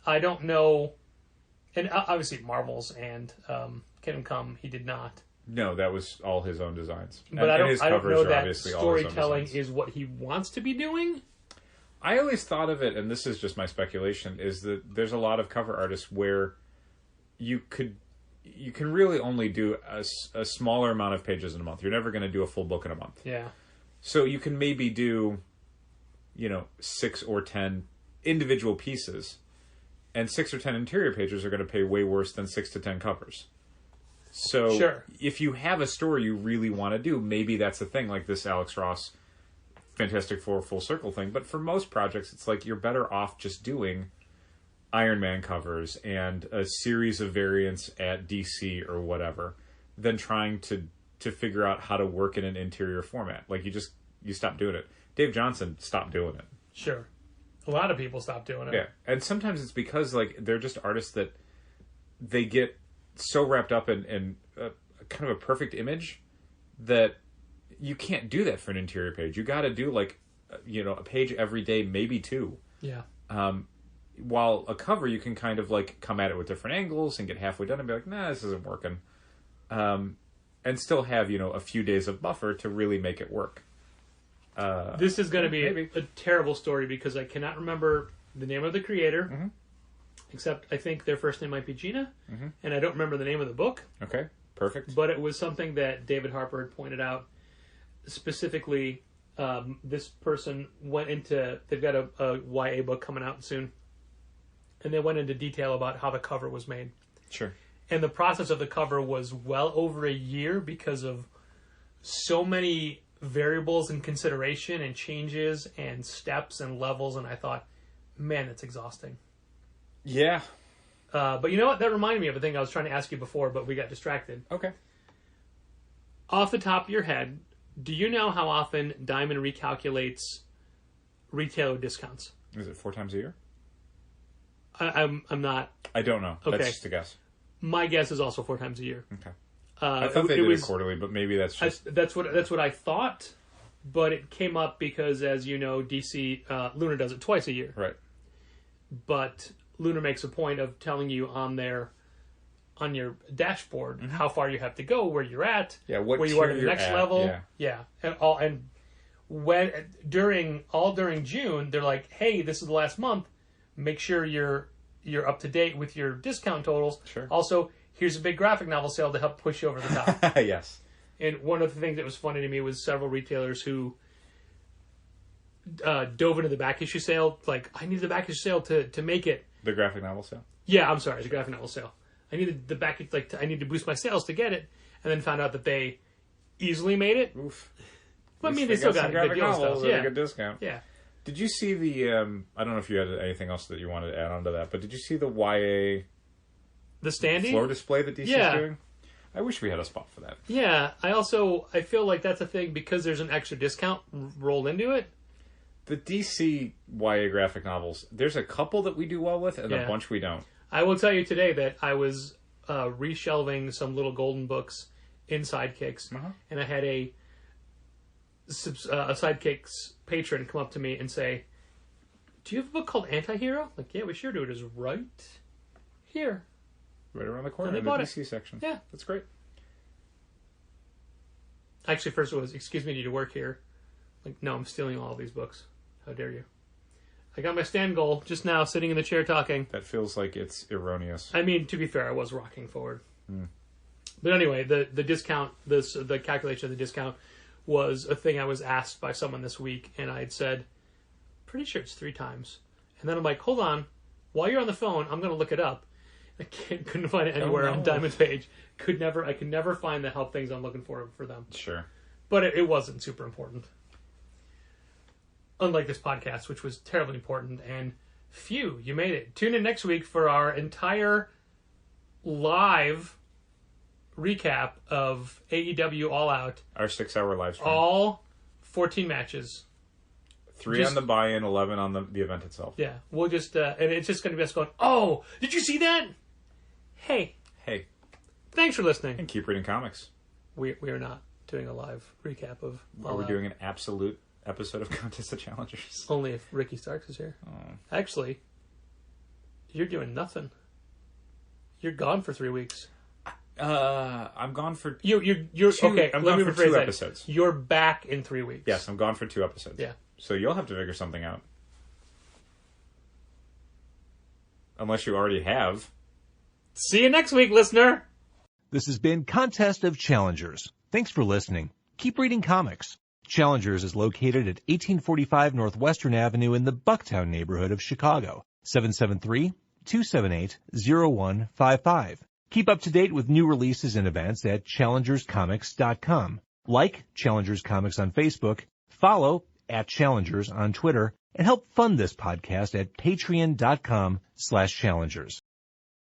I don't know, and obviously Marvels and Kingdom Come, he did not. No, that was all his own designs. But I don't know that storytelling is what he wants to be doing. I always thought of it, and this is just my speculation, is that there's a lot of cover artists where you can really only do a smaller amount of pages in a month. You're never going to do a full book in a month. Yeah. So you can maybe do, 6 or 10 individual pieces, and 6 or 10 interior pages are going to pay way worse than 6 to 10 covers. So if you have a story you really want to do, maybe that's the thing, like this Alex Ross Fantastic Four Full Circle thing. But for most projects, it's like you're better off just doing Iron Man covers and a series of variants at DC or whatever than trying to figure out how to work in an interior format. Like you stop doing it. Dave Johnson stopped doing it. Sure. A lot of people stop doing it. Yeah. And sometimes it's because like they're just artists that they get so wrapped up in kind of a perfect image that you can't do that for an interior page. You got to do like, a page every day, maybe two. Yeah. While a cover, you can kind of like come at it with different angles and get halfway done and be like, nah, this isn't working. And still have, a few days of buffer to really make it work. This is going to be a terrible story because I cannot remember the name of the creator, except I think their first name might be Gina, and I don't remember the name of the book. Okay, perfect. But it was something that David Harper had pointed out. Specifically, this person went into, they've got a YA book coming out soon, and they went into detail about how the cover was made. Sure. And the process of the cover was well over a year because of so many variables and consideration and changes and steps and levels. And I thought, man, it's exhausting. Yeah. But you know what? That reminded me of a thing I was trying to ask you before, but we got distracted. Okay. Off the top of your head, do you know how often Diamond recalculates retailer discounts? Is it 4 times a year? I'm not. I don't know. Okay. That's just a guess. My guess is also 4 times a year. Okay. I thought they did it quarterly, but maybe that's just... That's what I thought, but it came up because, as you know, DC, Lunar does it twice a year. Right. But Lunar makes a point of telling you on your dashboard how far you have to go, where you're at, where you are to the next level. Yeah. And when during June, they're like, hey, this is the last month. Make sure you're up to date with your discount totals. Sure. Also, here's a big graphic novel sale to help push you over the top. Yes. And one of the things that was funny to me was several retailers who dove into the back issue sale. Like, I need the back issue sale to make it. The graphic novel sale? Yeah, I'm sorry, the graphic novel sale. I needed the back, I need to boost my sales to get it, and then found out that they easily made it. Oof. But I mean, they still got a good deal stuff. Yeah. A good discount. Yeah. Did you see the, I don't know if you had anything else that you wanted to add on to that, but did you see the YA... The standee? Floor display that DC is doing? I wish we had a spot for that. Yeah, I feel like that's a thing because there's an extra discount rolled into it. The DC YA graphic novels, there's a couple that we do well with and a bunch we don't. I will tell you today that I was reshelving some little golden books in Sidekicks, and I had a Sidekicks patron come up to me and say, do you have a book called Antihero? Like, yeah, we sure do. It is right here. Right around the corner in the DC section. Yeah. That's great. Actually, first it was, excuse me, do you work here? Like, no, I'm stealing all of these books. How dare you? I got my stand goal just now, sitting in the chair talking. That feels like it's erroneous. I mean, to be fair, I was rocking forward. But anyway, the discount, the calculation of the discount was a thing I was asked by someone this week, and I had said, pretty sure it's 3 times. And then I'm like, hold on. While you're on the phone, I'm going to look it up. I couldn't find it anywhere on Diamond's page. I could never find the help things I'm looking for them. Sure. But it wasn't super important. Unlike this podcast, which was terribly important. And phew, you made it. Tune in next week for our entire live recap of AEW All Out. Our 6-hour live stream. All 14 matches. 3 on the buy-in, 11 on the event itself. Yeah. We'll just, and it's just going to be us going, oh, did you see that? Hey. Thanks for listening. And keep reading comics. We are not doing a live recap of All Are we Out. doing an absolute episode of Contest of Challengers? Only if Ricky Starks is here. Oh. Actually, you're doing nothing. You're gone for 3 weeks. I'm gone for... You're okay, I'm let gone me for rephrase 2 that. episodes. You're back in 3 weeks. Yes, I'm gone for 2 episodes. Yeah. So you'll have to figure something out. Unless you already have. See you next week, listener! This has been Contest of Challengers. Thanks for listening. Keep reading comics. Challengers is located at 1845 Northwestern Avenue in the Bucktown neighborhood of Chicago. 773-278-0155. Keep up to date with new releases and events at challengerscomics.com. Like Challengers Comics on Facebook, follow @Challengers on Twitter, and help fund this podcast at patreon.com/challengers.